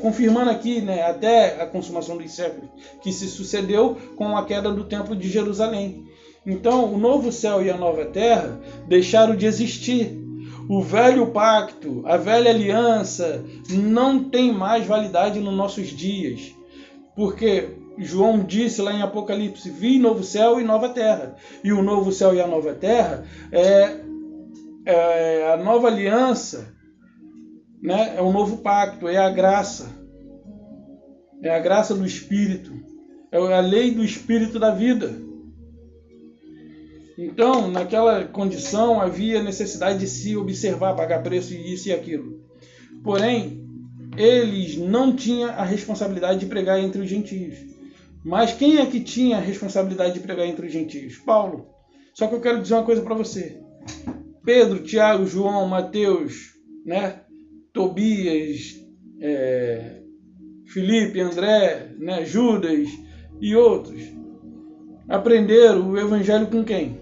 Confirmando aqui, até a consumação dos séculos, que se sucedeu com a queda do Templo de Jerusalém. Então, o novo céu e a nova terra deixaram de existir. O velho pacto, a velha aliança, não tem mais validade nos nossos dias. Porque João disse lá em Apocalipse, vi novo céu e nova terra. E o novo céu e a nova terra é a nova aliança né? É o novo pacto, é a graça. É a graça do Espírito. É a lei do Espírito da vida. Então, naquela condição, havia necessidade de se observar, pagar preço e isso e aquilo. Porém, eles não tinham a responsabilidade de pregar entre os gentios. Mas quem é que tinha a responsabilidade de pregar entre os gentios? Paulo. Só que eu quero dizer uma coisa para você. Pedro, Tiago, João, Mateus, né? Tobias, Filipe, André, né? Judas e outros aprenderam o evangelho com quem?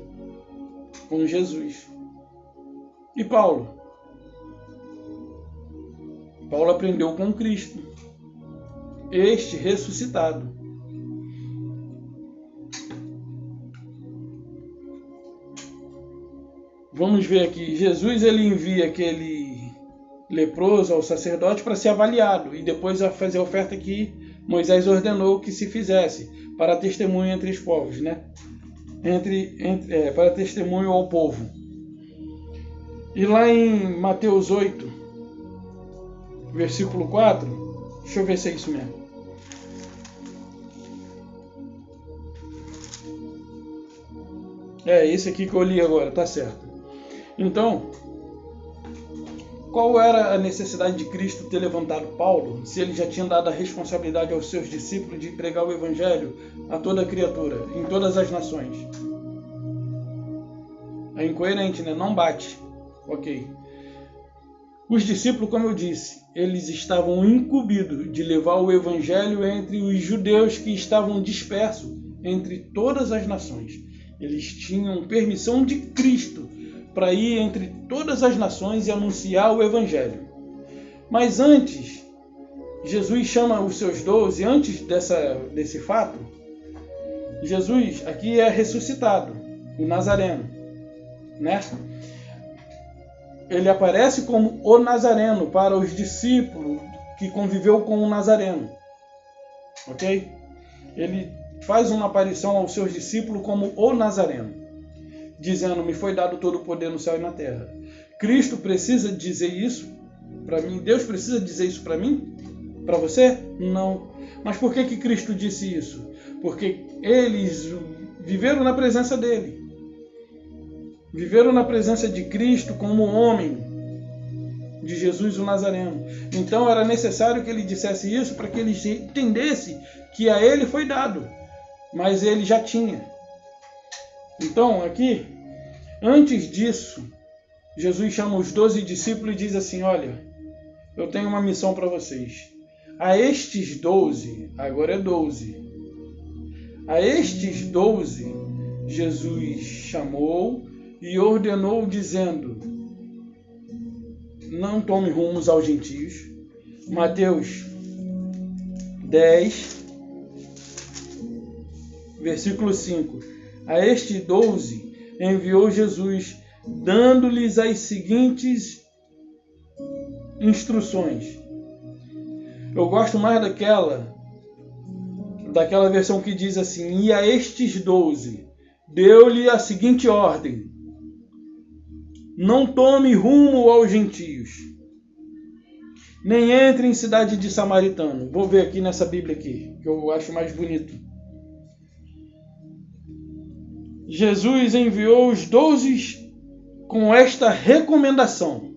Com Jesus. E Paulo? Paulo aprendeu com Cristo, este ressuscitado. Vamos ver aqui. Jesus ele envia aquele leproso ao sacerdote para ser avaliado e depois a fazer a oferta que Moisés ordenou que se fizesse para testemunho entre os povos, né? Para testemunho ao povo. E lá em Mateus 8, versículo 4, deixa eu ver se é isso mesmo. É esse aqui que eu li agora, tá certo. Então, qual era a necessidade de Cristo ter levantado Paulo, se ele já tinha dado a responsabilidade aos seus discípulos de pregar o evangelho a toda criatura, em todas as nações? É incoerente, né? Não bate. Ok. Os discípulos, como eu disse, eles estavam incumbidos de levar o evangelho entre os judeus que estavam dispersos entre todas as nações. Eles tinham permissão de Cristo para ir entre todas as nações e anunciar o evangelho. Mas antes, Jesus chama os seus 12, antes desse fato, Jesus aqui é ressuscitado, o Nazareno, né? Ele aparece como o Nazareno para os discípulos que conviveu com o Nazareno, ok? Ele faz uma aparição aos seus discípulos como o Nazareno, dizendo: me foi dado todo o poder no céu e na terra. Cristo precisa dizer isso para mim? Deus precisa dizer isso para mim? Para você? Não. Mas por que Cristo disse isso? Porque eles viveram na presença dele. Viveram na presença de Cristo como homem, de Jesus o Nazareno. Então era necessário que ele dissesse isso para que eles entendessem que a ele foi dado, mas ele já tinha. Então aqui, antes disso, Jesus chama os 12 discípulos e diz assim: olha, eu tenho uma missão para vocês. A estes 12, agora é 12, a estes 12, Jesus chamou e ordenou, dizendo: não tome rumos aos gentios. Mateus 10, versículo 5. A estes 12 enviou Jesus, dando-lhes as seguintes instruções. Eu gosto mais daquela versão que diz assim: e a estes 12 deu-lhe a seguinte ordem: não tome rumo aos gentios, nem entre em cidade de samaritano. Vou ver aqui nessa Bíblia aqui, que eu acho mais bonito. Jesus enviou os 12 com esta recomendação: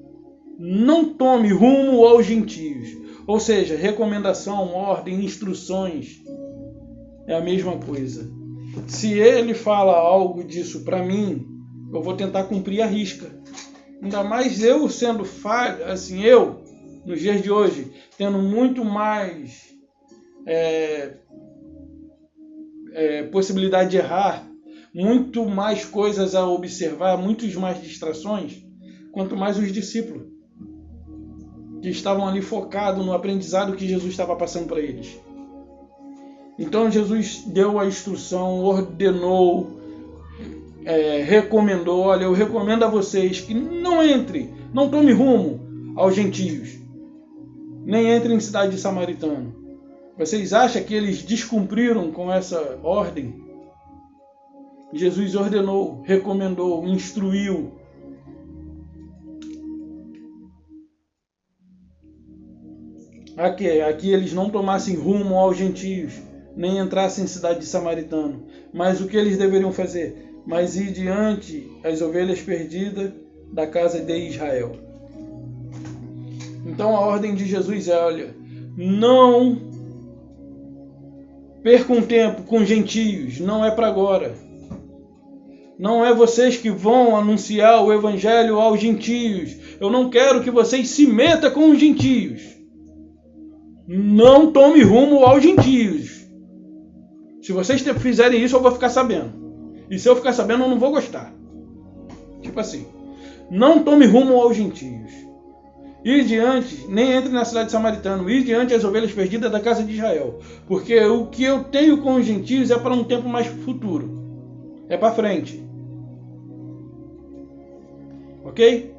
não tome rumo aos gentios. Ou seja, recomendação, ordem, instruções, é a mesma coisa. Se ele fala algo disso para mim, eu vou tentar cumprir a risca. Ainda mais eu sendo falho, assim, eu, nos dias de hoje, tendo muito mais possibilidade de errar, muito mais coisas a observar, muitas mais distrações, quanto mais os discípulos, que estavam ali focados no aprendizado que Jesus estava passando para eles. Então Jesus deu a instrução, ordenou, recomendou: olha, eu recomendo a vocês que não tome rumo aos gentios, nem entre em cidade de samaritano. Vocês acham que eles descumpriram com essa ordem? Jesus ordenou, recomendou, instruiu. Aqui eles não tomassem rumo aos gentios, nem entrassem em cidade de samaritano. Mas o que eles deveriam fazer? Mas ir diante as ovelhas perdidas da casa de Israel. Então a ordem de Jesus é, olha, não percam tempo com gentios, não é para agora. Não é vocês que vão anunciar o evangelho aos gentios. Eu não quero que vocês se metam com os gentios. Não tome rumo aos gentios. Se vocês fizerem isso, eu vou ficar sabendo. E se eu ficar sabendo, eu não vou gostar. Tipo assim. Não tome rumo aos gentios. Ir diante, nem entre na cidade de Samaritano. Ir diante as ovelhas perdidas da casa de Israel. Porque o que eu tenho com os gentios é para um tempo mais futuro. É para frente. Ok?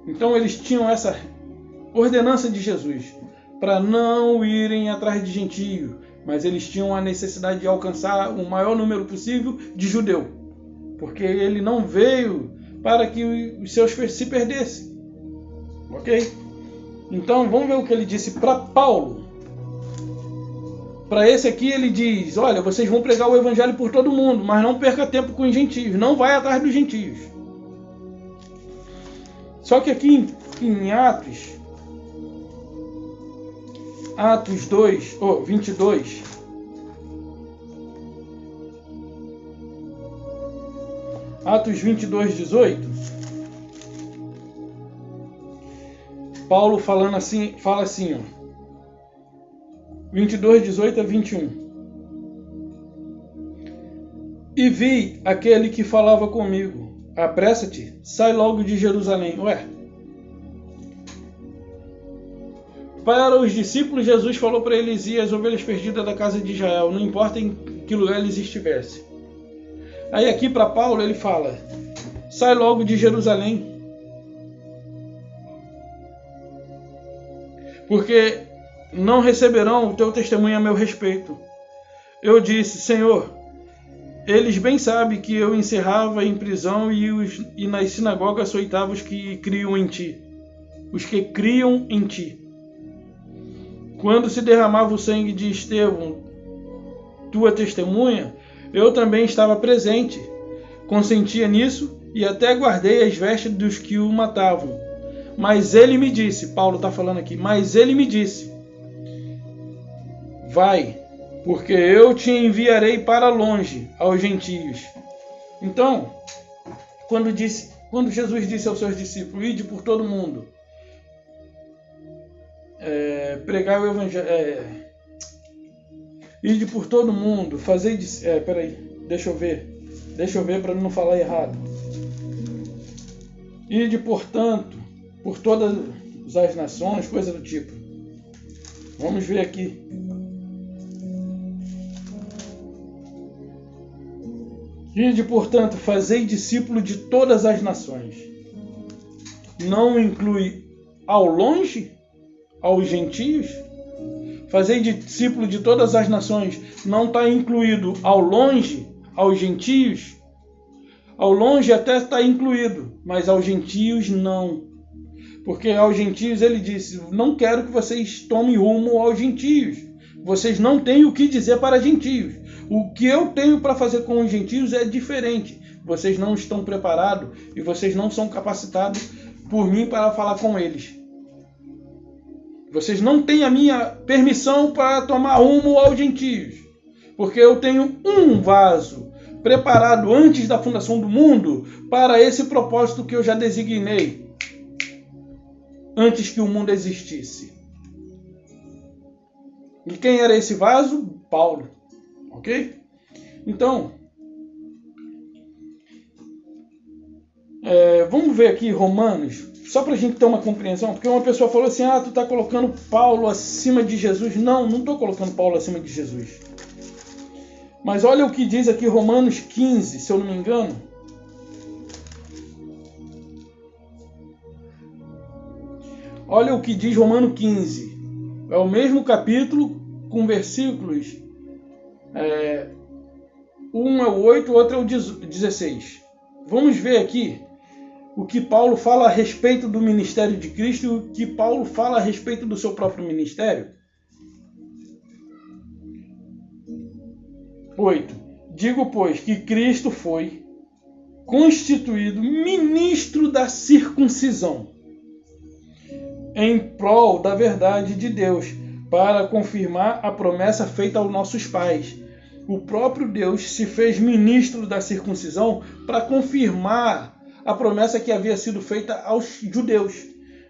Então eles tinham essa ordenança de Jesus para não irem atrás de gentio, mas eles tinham a necessidade de alcançar o maior número possível de judeu, porque ele não veio para que os seus se perdessem. Ok? Então vamos ver o que ele disse para Paulo. Para esse aqui ele diz, olha, vocês vão pregar o evangelho por todo mundo, mas não perca tempo com os gentios, não vai atrás dos gentios. Só que aqui em Atos 22, Atos 22, 18, Paulo fala assim, ó, 22, 18 a 21. E vi aquele que falava comigo, apressa-te, sai logo de Jerusalém. Ué, para os discípulos, Jesus falou para eles ir às ovelhas perdidas da casa de Israel, não importa em que lugar eles estivessem. Aí aqui para Paulo ele fala, sai logo de Jerusalém. Porque não receberão o teu testemunho a meu respeito. Eu disse, Senhor, eles bem sabem que eu encerrava em prisão e nas sinagogas açoitava os que criam em ti. Os que criam em ti. Quando se derramava o sangue de Estevão, tua testemunha, eu também estava presente. Consentia nisso e até guardei as vestes dos que o matavam. Mas ele me disse, Paulo está falando aqui, mas ele me disse, vai, porque eu te enviarei para longe aos gentios. Então, quando Jesus disse aos seus discípulos, ide por todo mundo, pregar o evangelho, ide por todo mundo, fazer, peraí, deixa eu ver para não falar errado. Ide, portanto, por todas as nações, coisa do tipo. Vamos ver aqui. Ide, portanto, fazei discípulo de todas as nações. Não inclui ao longe, aos gentios? Fazei discípulo de todas as nações. Não está incluído ao longe, aos gentios? Ao longe até está incluído, mas aos gentios não. Porque aos gentios ele disse, não quero que vocês tomem rumo aos gentios. Vocês não têm o que dizer para gentios. O que eu tenho para fazer com os gentios é diferente. Vocês não estão preparados e vocês não são capacitados por mim para falar com eles. Vocês não têm a minha permissão para tomar rumo aos gentios. Porque eu tenho um vaso preparado antes da fundação do mundo para esse propósito que eu já designei. Antes que o mundo existisse. E quem era esse vaso? Paulo. Ok? Então, vamos ver aqui Romanos, só para a gente ter uma compreensão, porque uma pessoa falou assim, tu está colocando Paulo acima de Jesus. Não estou colocando Paulo acima de Jesus. Mas olha o que diz aqui Romanos 15, se eu não me engano. Olha o que diz Romanos 15. É o mesmo capítulo com versículos. Um é o 8, o outro é o 16. Vamos ver aqui o que Paulo fala a respeito do ministério de Cristo e o que Paulo fala a respeito do seu próprio ministério. 8. Digo, pois, que Cristo foi constituído ministro da circuncisão, em prol da verdade de Deus, para confirmar a promessa feita aos nossos pais. O próprio Deus se fez ministro da circuncisão para confirmar a promessa que havia sido feita aos judeus.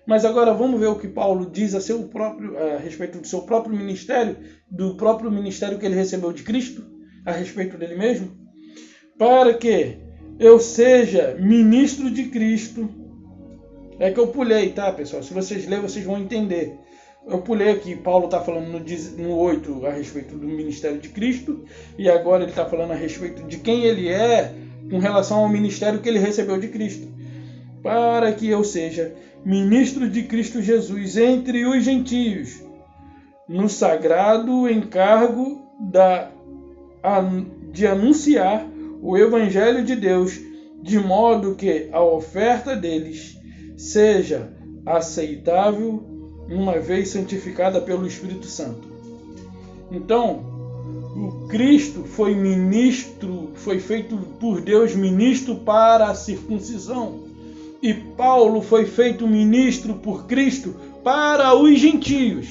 Mas agora vamos ver o que Paulo diz a respeito do seu próprio ministério, do próprio ministério que ele recebeu de Cristo, a respeito dele mesmo. Para que eu seja ministro de Cristo. É que eu pulei, tá, pessoal? Se vocês lerem, vocês vão entender. Eu pulei aqui, Paulo está falando no 8 a respeito do ministério de Cristo, e agora ele está falando a respeito de quem ele é com relação ao ministério que ele recebeu de Cristo. Para que eu seja ministro de Cristo Jesus entre os gentios, no sagrado encargo de anunciar o Evangelho de Deus, de modo que a oferta deles seja aceitável, uma vez santificada pelo Espírito Santo. Então, o Cristo foi ministro, foi feito por Deus ministro para a circuncisão. E Paulo foi feito ministro por Cristo para os gentios.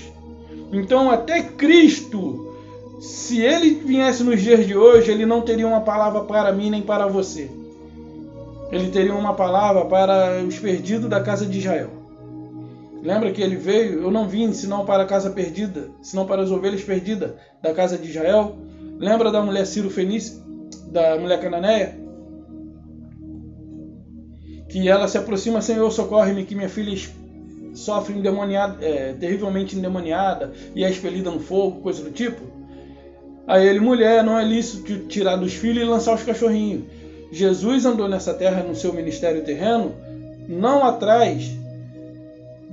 Então, até Cristo, se ele viesse nos dias de hoje, ele não teria uma palavra para mim nem para você. Ele teria uma palavra para os perdidos da casa de Israel. Lembra que ele veio? Eu não vim senão para a casa perdida, senão para as ovelhas perdidas da casa de Israel. Lembra da mulher Ciro-Fenícia, da mulher cananeia? Que ela se aproxima, Senhor, socorre-me, que minha filha sofre terrivelmente endemoniada e é expelida no fogo, coisa do tipo. Aí ele, mulher, não é lícito tirar dos filhos e lançar os cachorrinhos. Jesus andou nessa terra no seu ministério terreno, não atrás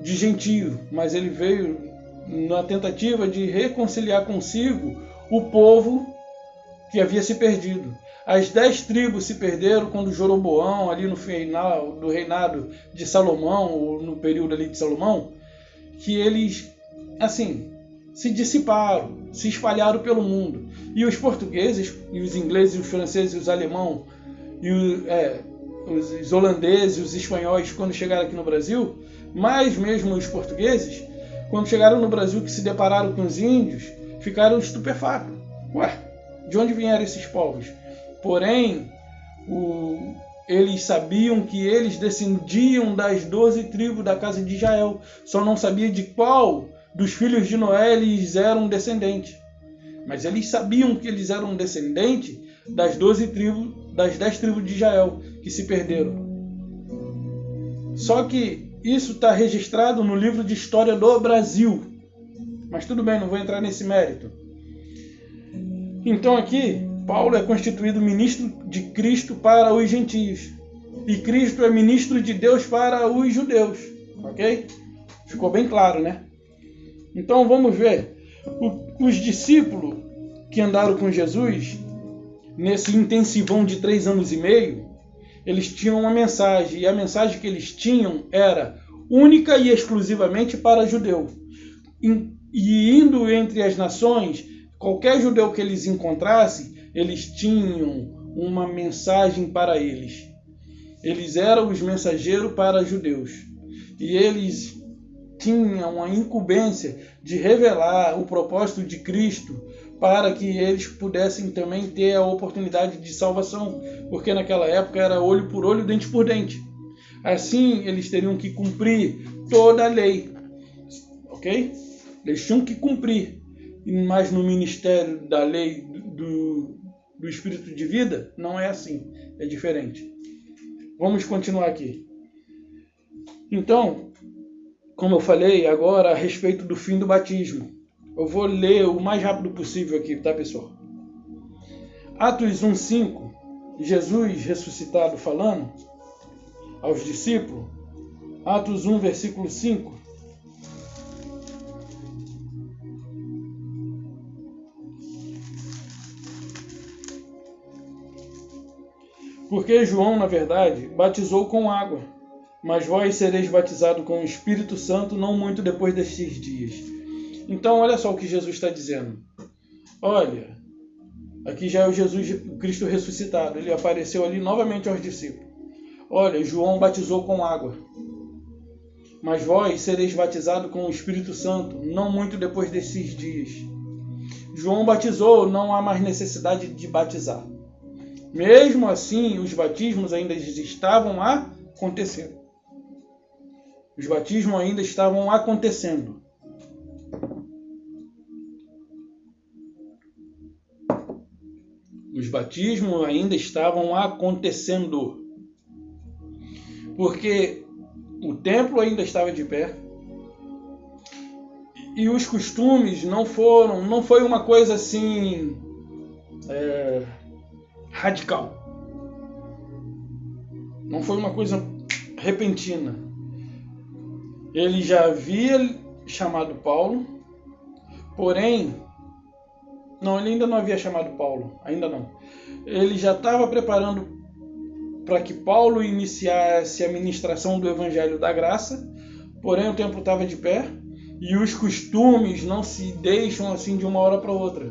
de gentio, mas ele veio na tentativa de reconciliar consigo o povo que havia se perdido. As 10 tribos se perderam quando Jeroboão, ali no final do reinado de Salomão, ou no período ali de Salomão, que eles, assim, se dissiparam, se espalharam pelo mundo. E os portugueses, e os ingleses, os franceses, os alemãos, e os holandeses, os espanhóis, quando chegaram aqui no Brasil, mas mesmo os portugueses, quando chegaram no Brasil, que se depararam com os índios, ficaram estupefatos. Ué, de onde vieram esses povos? Porém, eles sabiam que eles descendiam das 12 tribos da casa de Israel, só não sabia de qual dos filhos de Noé eles eram descendentes. Mas eles sabiam que eles eram descendentes das 12 tribos, das 10 tribos de Israel, que se perderam. Só que isso está registrado no livro de história do Brasil. Mas tudo bem, não vou entrar nesse mérito. Então aqui, Paulo é constituído ministro de Cristo para os gentios. E Cristo é ministro de Deus para os judeus. Ok? Ficou bem claro, né? Então vamos ver. Os discípulos que andaram com Jesus, nesse intensivão de 3 anos e meio, eles tinham uma mensagem, e a mensagem que eles tinham era única e exclusivamente para judeu. E indo entre as nações, qualquer judeu que eles encontrassem, eles tinham uma mensagem para eles. Eles eram os mensageiros para judeus. E eles tinham a incumbência de revelar o propósito de Cristo para que eles pudessem também ter a oportunidade de salvação, porque naquela época era olho por olho, dente por dente. Assim, eles teriam que cumprir toda a lei, ok? Eles tinham que cumprir, mas no ministério da lei do Espírito de vida, não é assim, é diferente. Vamos continuar aqui. Então, como eu falei agora a respeito do fim do batismo, eu vou ler o mais rápido possível aqui, tá, pessoal? Atos 1:5, Jesus ressuscitado falando aos discípulos. Atos 1, versículo 5. Porque João, na verdade, batizou com água, mas vós sereis batizados com o Espírito Santo não muito depois destes dias. Então, olha só o que Jesus está dizendo. Olha, Aqui já é o Jesus Cristo ressuscitado. Ele apareceu ali novamente aos discípulos. Olha, João batizou com água, mas vós sereis batizados com o Espírito Santo, não muito depois desses dias. João batizou, não há mais necessidade de batizar. Mesmo assim, os batismos ainda estavam acontecendo. Os batismos ainda estavam acontecendo. Os batismos ainda estavam acontecendo. Porque o templo ainda estava de pé. E os costumes não foi uma coisa assim radical. Não foi uma coisa repentina. Ele já havia chamado Paulo, porém, não, ele ainda não havia chamado Paulo, ainda não. Ele já estava preparando para que Paulo iniciasse a ministração do Evangelho da Graça, porém o templo estava de pé e os costumes não se deixam assim de uma hora para outra.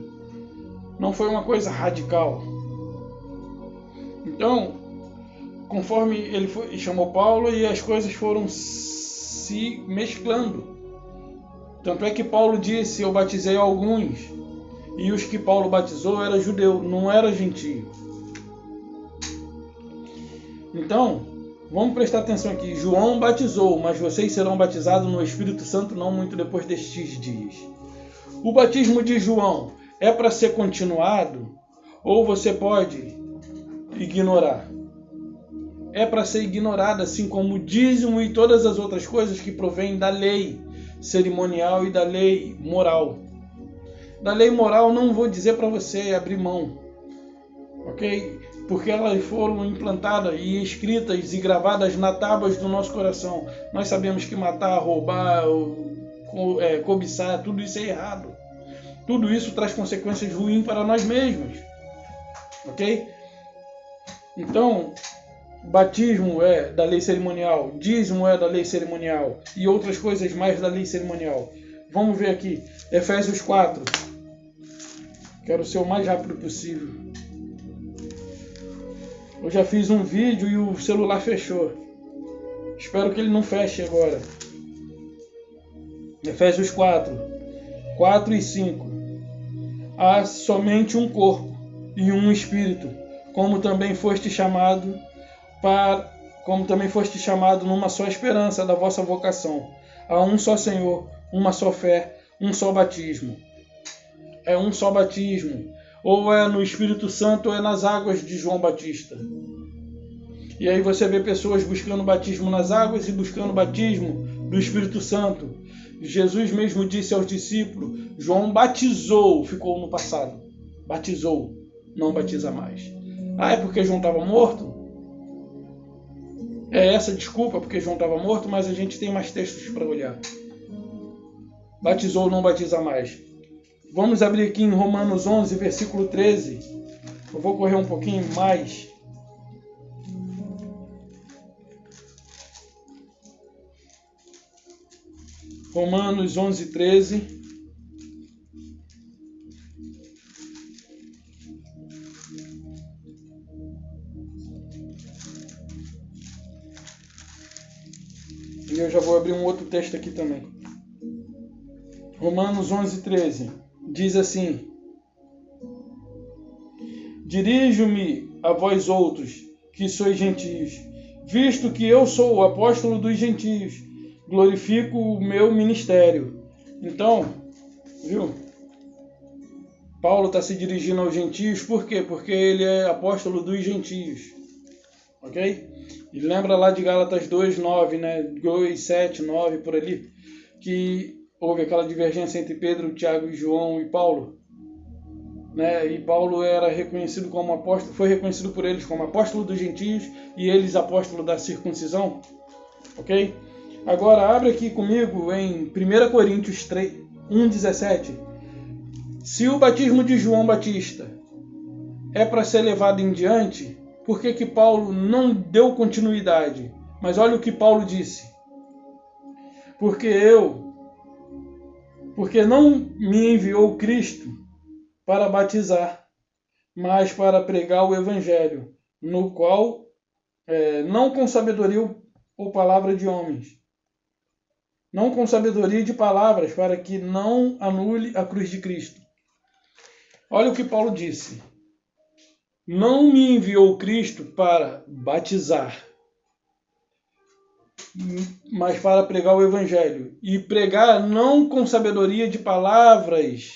Não foi uma coisa radical. Então, conforme ele chamou Paulo, e as coisas foram se mesclando. Tanto é que Paulo disse: eu batizei alguns, e os que Paulo batizou era judeu, não era gentio. Então, vamos prestar atenção aqui. João batizou, mas vocês serão batizados no Espírito Santo não muito depois destes dias. O batismo de João é para ser continuado ou você pode ignorar? É para ser ignorado, assim como o dízimo e todas as outras coisas que provêm da lei cerimonial e da lei moral. Da lei moral não vou dizer para você abrir mão, ok? Porque elas foram implantadas e escritas e gravadas na tábuas do nosso coração. Nós sabemos que matar, roubar, cobiçar, tudo isso é errado. Tudo isso traz consequências ruins para nós mesmos, ok? Então, batismo é da lei cerimonial, dízimo é da lei cerimonial e outras coisas mais da lei cerimonial. Vamos ver aqui, Efésios 4. Quero ser o mais rápido possível. Eu já fiz um vídeo e o celular fechou. Espero que ele não feche agora. Efésios 4, 4 e 5. Há somente um corpo e um espírito, como também foste chamado numa só esperança da vossa vocação. Há um só Senhor, uma só fé, um só batismo. É um só batismo. Ou é no Espírito Santo ou é nas águas de João Batista. E aí você vê pessoas buscando batismo nas águas e buscando batismo do Espírito Santo. Jesus mesmo disse aos discípulos: João batizou, ficou no passado. Batizou, não batiza mais. Ah, é porque João estava morto? É essa desculpa, porque João estava morto, mas a gente tem mais textos para olhar. Batizou, não batiza mais. Vamos abrir aqui em Romanos 11, versículo 13. Eu vou correr um pouquinho mais. Romanos 11, 13. E eu já vou abrir um outro texto aqui também. Romanos 11, 13. Diz assim: Dirijo-me a vós outros, que sois gentios, visto que eu sou o apóstolo dos gentios, glorifico o meu ministério. Então, viu? Paulo está se dirigindo aos gentios, por quê? Porque ele é apóstolo dos gentios. Ok? E lembra lá de Gálatas 2, 9, né? 2, 7, 9, por ali, que houve aquela divergência entre Pedro, Tiago, João e Paulo, né? E Paulo era reconhecido como apóstolo, foi reconhecido por eles como apóstolo dos gentios e eles apóstolo da circuncisão, ok? Agora abre aqui comigo em 1 Coríntios 3, 1,17. Se o batismo de João Batista é para ser levado em diante, por que Paulo não deu continuidade? Mas olha o que Paulo disse: porque não me enviou Cristo para batizar, mas para pregar o Evangelho, no qual, não com sabedoria ou palavra de homens, não com sabedoria de palavras, para que não anule a cruz de Cristo. Olha o que Paulo disse. Não me enviou Cristo para batizar, mas para pregar o Evangelho. E pregar não com sabedoria de palavras,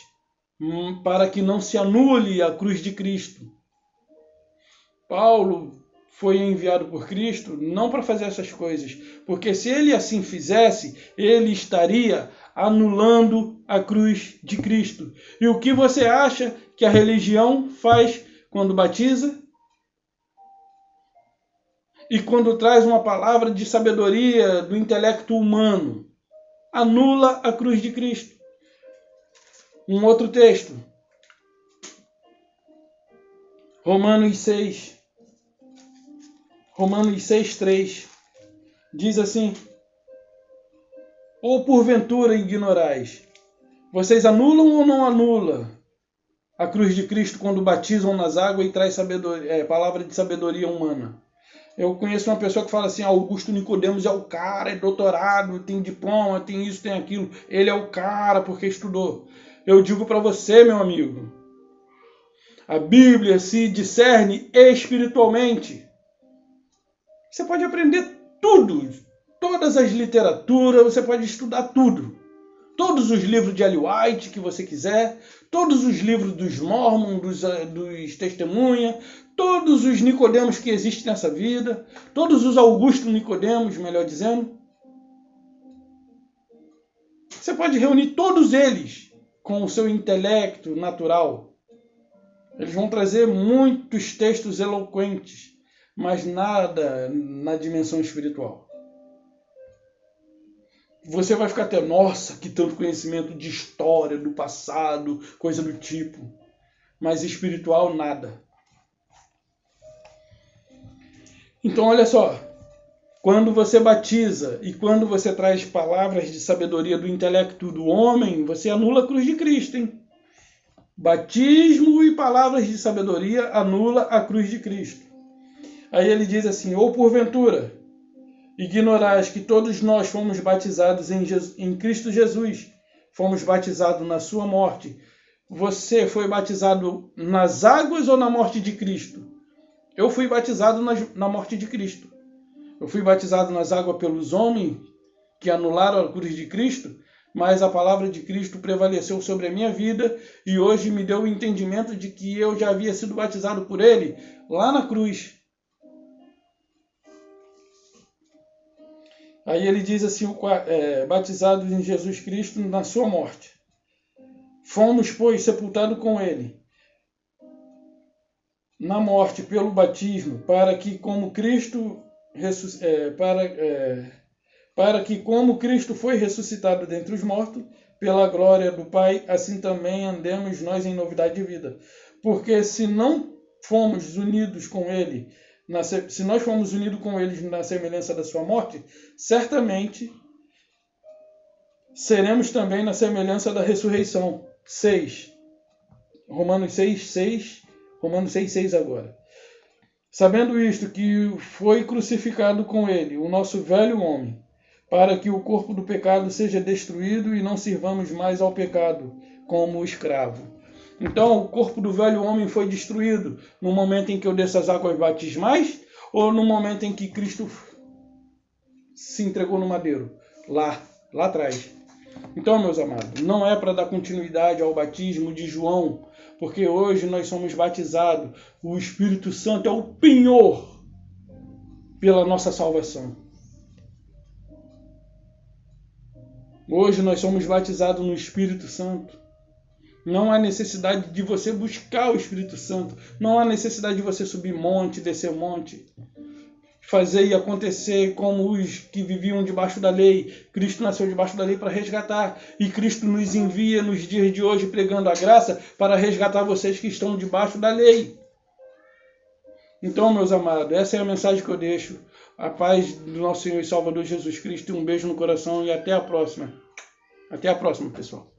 para que não se anule a cruz de Cristo. Paulo foi enviado por Cristo não para fazer essas coisas, porque se ele assim fizesse, ele estaria anulando a cruz de Cristo. E o que você acha que a religião faz quando batiza? E quando traz uma palavra de sabedoria do intelecto humano? Anula a cruz de Cristo. Um outro texto. Romanos 6:3. Diz assim: ou porventura ignorais, vocês anulam ou não anulam a cruz de Cristo quando batizam nas águas e traz palavra de sabedoria humana? Eu conheço uma pessoa que fala assim: Augusto Nicodemos é o cara, é doutorado, tem diploma, tem isso, tem aquilo. Ele é o cara porque estudou. Eu digo para você, meu amigo, a Bíblia se discerne espiritualmente. Você pode aprender tudo, todas as literaturas, você pode estudar tudo. Todos os livros de Ellen White que você quiser, todos os livros dos Mormons, dos Testemunhas, todos os Nicodemos que existem nessa vida, todos os Augusto Nicodemos, melhor dizendo. Você pode reunir todos eles com o seu intelecto natural. Eles vão trazer muitos textos eloquentes, mas nada na dimensão espiritual. Você vai ficar até, nossa, que tanto conhecimento de história, do passado, coisa do tipo. Mas espiritual, nada. Então, olha só. Quando você batiza e quando você traz palavras de sabedoria do intelecto do homem, você anula a cruz de Cristo, hein? Batismo e palavras de sabedoria anula a cruz de Cristo. Aí ele diz assim: ou porventura ignorais que todos nós fomos batizados em Cristo Jesus, fomos batizados na sua morte. Você foi batizado nas águas ou na morte de Cristo? Eu fui batizado na morte de Cristo. Eu fui batizado nas águas pelos homens que anularam a cruz de Cristo, mas a palavra de Cristo prevaleceu sobre a minha vida e hoje me deu o entendimento de que eu já havia sido batizado por Ele lá na cruz. Aí ele diz assim, batizados em Jesus Cristo na sua morte. Fomos, pois, sepultados com Ele na morte pelo batismo, para que como Cristo foi ressuscitado dentre os mortos, pela glória do Pai, assim também andemos nós em novidade de vida. Porque se nós fomos unidos com Ele na semelhança da sua morte, certamente seremos também na semelhança da ressurreição. 6. Romanos 6:6 agora. Sabendo isto, que foi crucificado com Ele o nosso velho homem, para que o corpo do pecado seja destruído e não sirvamos mais ao pecado como escravo. Então, o corpo do velho homem foi destruído no momento em que eu desço as águas batismais ou no momento em que Cristo se entregou no madeiro? Lá atrás. Então, meus amados, não é para dar continuidade ao batismo de João, porque hoje nós somos batizados. O Espírito Santo é o penhor pela nossa salvação. Hoje nós somos batizados no Espírito Santo. Não há necessidade de você buscar o Espírito Santo. Não há necessidade de você subir monte, descer monte. Fazer e acontecer como os que viviam debaixo da lei. Cristo nasceu debaixo da lei para resgatar. E Cristo nos envia nos dias de hoje pregando a graça para resgatar vocês que estão debaixo da lei. Então, meus amados, essa é a mensagem que eu deixo. A paz do nosso Senhor e Salvador Jesus Cristo. Um beijo no coração e até a próxima. Até a próxima, pessoal.